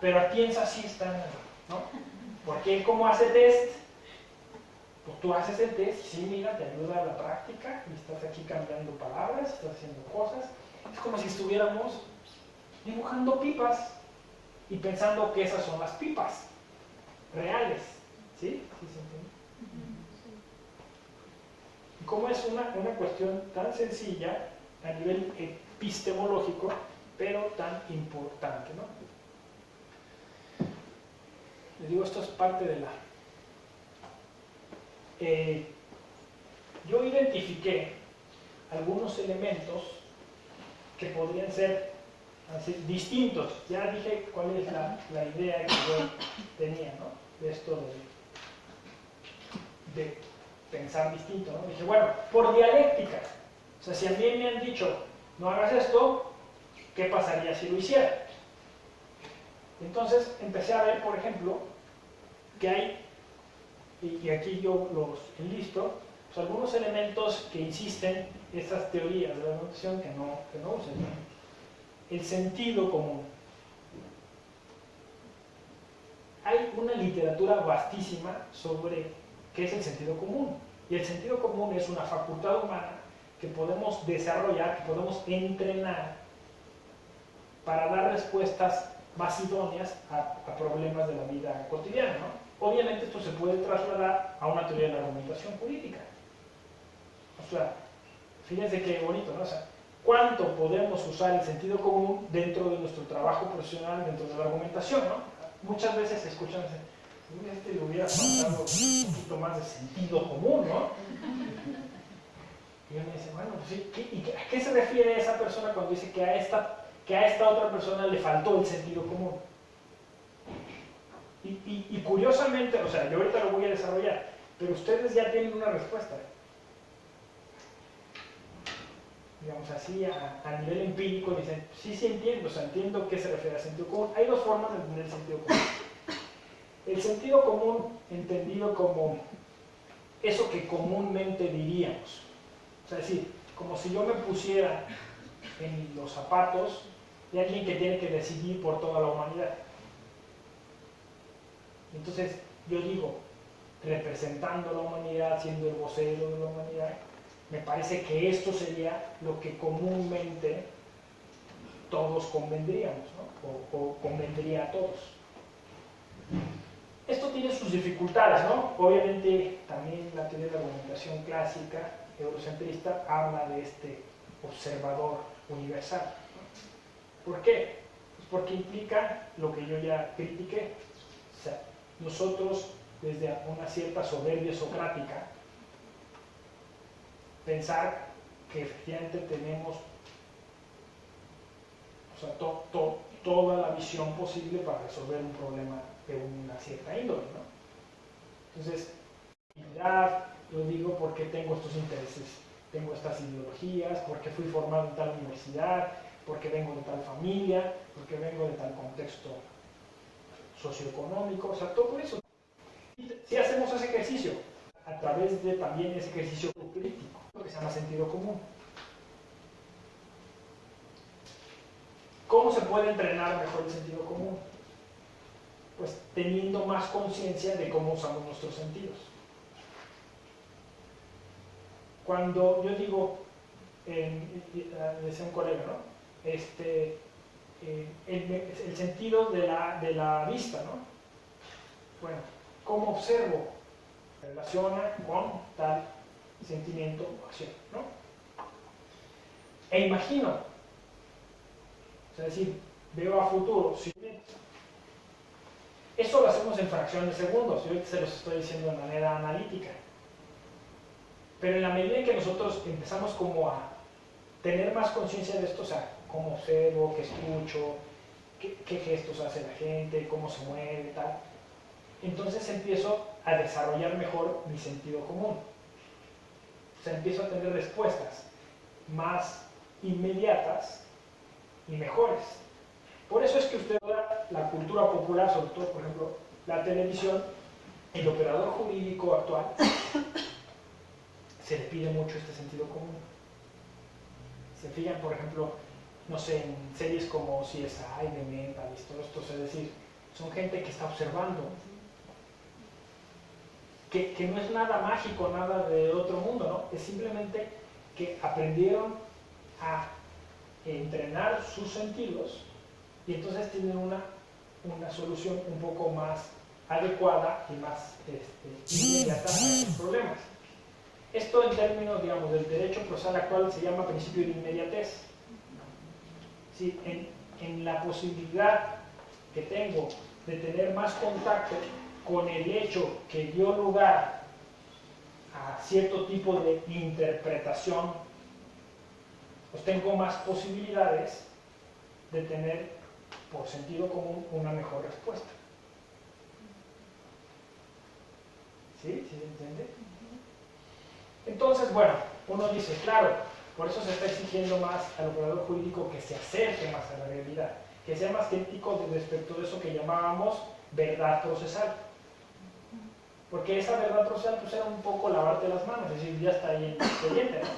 pero Atienza sí está, ¿no? Porque ¿cómo hace test? Pues tú haces el test y sí, mira, te ayuda a la práctica y estás aquí cambiando palabras, estás haciendo cosas. Es como si estuviéramos dibujando pipas y pensando que esas son las pipas reales. ¿Sí? ¿Sí se entiende? Y como es una cuestión tan sencilla a nivel epistemológico, pero tan importante, ¿no? Les digo, esto es parte de la... yo identifiqué algunos elementos que podrían ser así, distintos. Ya dije cuál es la idea que yo tenía, ¿no? De esto de pensar distinto, ¿no? Dije, bueno, por dialéctica. O sea, si a mí me han dicho, no hagas esto, ¿qué pasaría si lo hiciera? Entonces empecé a ver, por ejemplo, que hay, y aquí yo los enlisto, pues algunos elementos que insisten estas teorías de la notación que no usan. El sentido común. Hay una literatura vastísima sobre qué es el sentido común. Y el sentido común es una facultad humana que podemos desarrollar, que podemos entrenar para dar respuestas más idóneas a problemas de la vida cotidiana, ¿no? Obviamente esto se puede trasladar a una teoría de la argumentación política. O sea, fíjense qué bonito, ¿no? O sea, ¿cuánto podemos usar el sentido común dentro de nuestro trabajo profesional, dentro de la argumentación, ¿no? Muchas veces se escuchan, le hubiera faltado un poquito más de sentido común, ¿no? Y uno dice, bueno, pues sí, ¿a qué se refiere esa persona cuando dice que a esta otra persona le faltó el sentido común? Y curiosamente, o sea, yo ahorita lo voy a desarrollar, pero ustedes ya tienen una respuesta. Digamos así, a nivel empírico, dicen, sí entiendo, o sea, entiendo qué se refiere al sentido común. Hay dos formas de entender el sentido común. El sentido común entendido como eso que comúnmente diríamos. O sea, es decir, como si yo me pusiera en los zapatos de alguien que tiene que decidir por toda la humanidad. Entonces, yo digo, representando a la humanidad, siendo el vocero de la humanidad, me parece que esto sería lo que comúnmente todos convendríamos, ¿no? O convendría a todos. Esto tiene sus dificultades, ¿no? Obviamente también la teoría de la argumentación clásica, eurocentrista, habla de este observador universal. ¿Por qué? Pues porque implica lo que yo ya critiqué. O sea, nosotros, desde una cierta soberbia socrática, pensar que efectivamente tenemos, o sea, toda la visión posible para resolver un problema de una cierta índole, ¿no? Entonces, lo digo porque tengo estos intereses, tengo estas ideologías, porque fui formado en tal universidad, porque vengo de tal familia, porque vengo de tal contexto socioeconómico, o sea, todo eso. Si hacemos ese ejercicio, a través de también ese ejercicio crítico, lo que se llama sentido común. ¿Cómo se puede entrenar mejor el sentido común? Pues teniendo más conciencia de cómo usamos nuestros sentidos. Cuando yo digo, decía un colega, ¿no? El sentido de la vista, ¿no? Bueno, ¿cómo observo? Se relaciona con tal sentimiento o acción, ¿no? E imagino, es decir, veo a futuro, sí. Eso lo hacemos en fracciones de segundos, yo ahorita se los estoy diciendo de manera analítica. Pero en la medida en que nosotros empezamos como a tener más conciencia de esto, o sea, cómo observo, qué escucho, qué gestos hace la gente, cómo se mueve, tal, entonces empiezo a desarrollar mejor mi sentido común. O sea, empiezo a tener respuestas más inmediatas y mejores. Por eso es que usted ve la cultura popular, sobre todo, por ejemplo, la televisión, el operador jurídico actual, se le pide mucho este sentido común. Se fijan, por ejemplo, no sé, en series como CSI, The Mentalist, todo esto, es decir, son gente que está observando, que no es nada mágico, nada de otro mundo, ¿no? Es simplemente que aprendieron a entrenar sus sentidos y entonces tienen una solución un poco más adecuada y más inmediata a esos problemas. Esto en términos, digamos, del derecho procesal actual se llama principio de inmediatez. ¿Sí? En la posibilidad que tengo de tener más contacto con el hecho que dio lugar a cierto tipo de interpretación, pues tengo más posibilidades de tener, por sentido común, una mejor respuesta. ¿Sí? ¿Sí se entiende? Entonces, bueno, uno dice, claro, por eso se está exigiendo más al operador jurídico que se acerque más a la realidad, que sea más crítico respecto de eso que llamábamos verdad procesal. Porque esa verdad procesal pues era un poco lavarte las manos, es decir, ya está ahí el expediente, ¿no?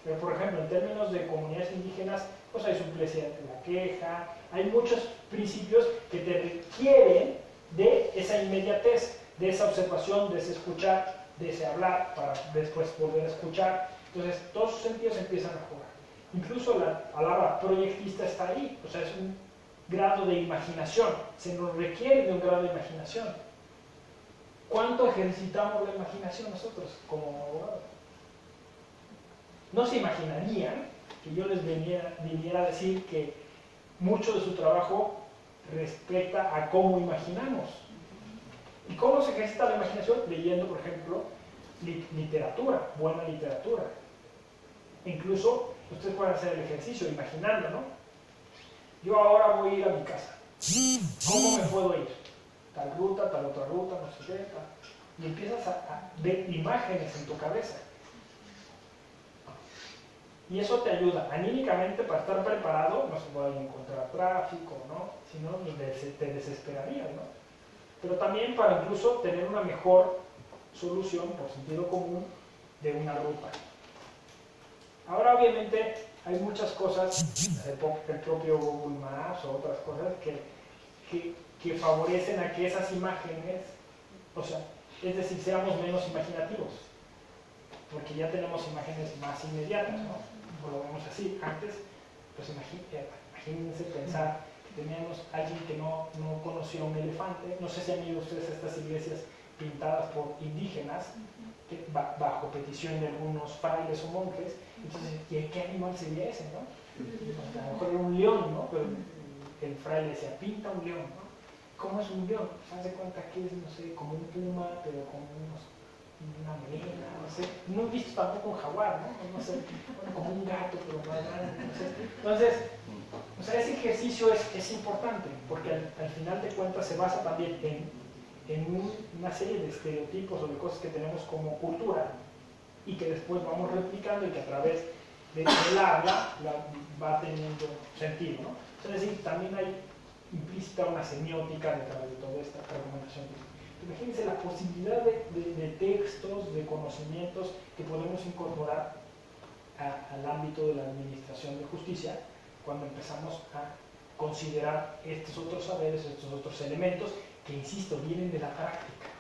Pero por ejemplo, en términos de comunidades indígenas, pues hay suplencia de la queja, hay muchos principios que te requieren de esa inmediatez, de esa observación, de ese escuchar, de ese hablar, para después volver a escuchar. Entonces, todos sus sentidos empiezan a jugar. Incluso la palabra proyectista está ahí, o sea, es un grado de imaginación, se nos requiere de un grado de imaginación. ¿Cuánto ejercitamos la imaginación nosotros como abogados? No se imaginarían que yo les viniera a decir que mucho de su trabajo respecta a cómo imaginamos. ¿Y cómo se ejercita la imaginación? Leyendo, por ejemplo, literatura, buena literatura. Incluso ustedes pueden hacer el ejercicio imaginando, ¿no? Yo ahora voy a ir a mi casa. ¿Cómo me puedo ir? Tal ruta, tal otra ruta, no sé qué, tal. Y empiezas a ver imágenes en tu cabeza. Y eso te ayuda anímicamente para estar preparado, no se puede encontrar tráfico, ¿no? Si no, te desesperarías, ¿no? Pero también para incluso tener una mejor solución por sentido común de una ruta. Ahora obviamente hay muchas cosas, el propio Google Maps o otras cosas que favorecen a que esas imágenes, o sea, es decir, seamos menos imaginativos, porque ya tenemos imágenes más inmediatas, ¿no? O lo vemos así. Antes, pues imagínense pensar que teníamos alguien que no conocía un elefante. No sé si han ido ustedes a estas iglesias pintadas por indígenas, que, bajo petición de algunos frailes o monjes. Entonces, ¿qué animal sería ese, no? A lo mejor era un león, ¿no? Pero el fraile decía, pinta un león, ¿no? ¿Cómo es un león? Haz de cuenta que es, no sé, como un puma, pero con una melena, no sé. No he visto tampoco un jaguar, ¿no? No sé, bueno, como un gato, pero más grande, no sé. Entonces, o sea, ese ejercicio es importante, porque al final de cuentas se basa también en una serie de estereotipos o de cosas que tenemos como cultura y que después vamos replicando y que a través del habla va teniendo sentido, ¿no? Es decir, también hay implícita una semiótica detrás de toda esta argumentación. Imagínense la posibilidad de textos, de conocimientos que podemos incorporar al ámbito de la administración de justicia cuando empezamos a considerar estos otros saberes, estos otros elementos que, insisto, vienen de la práctica.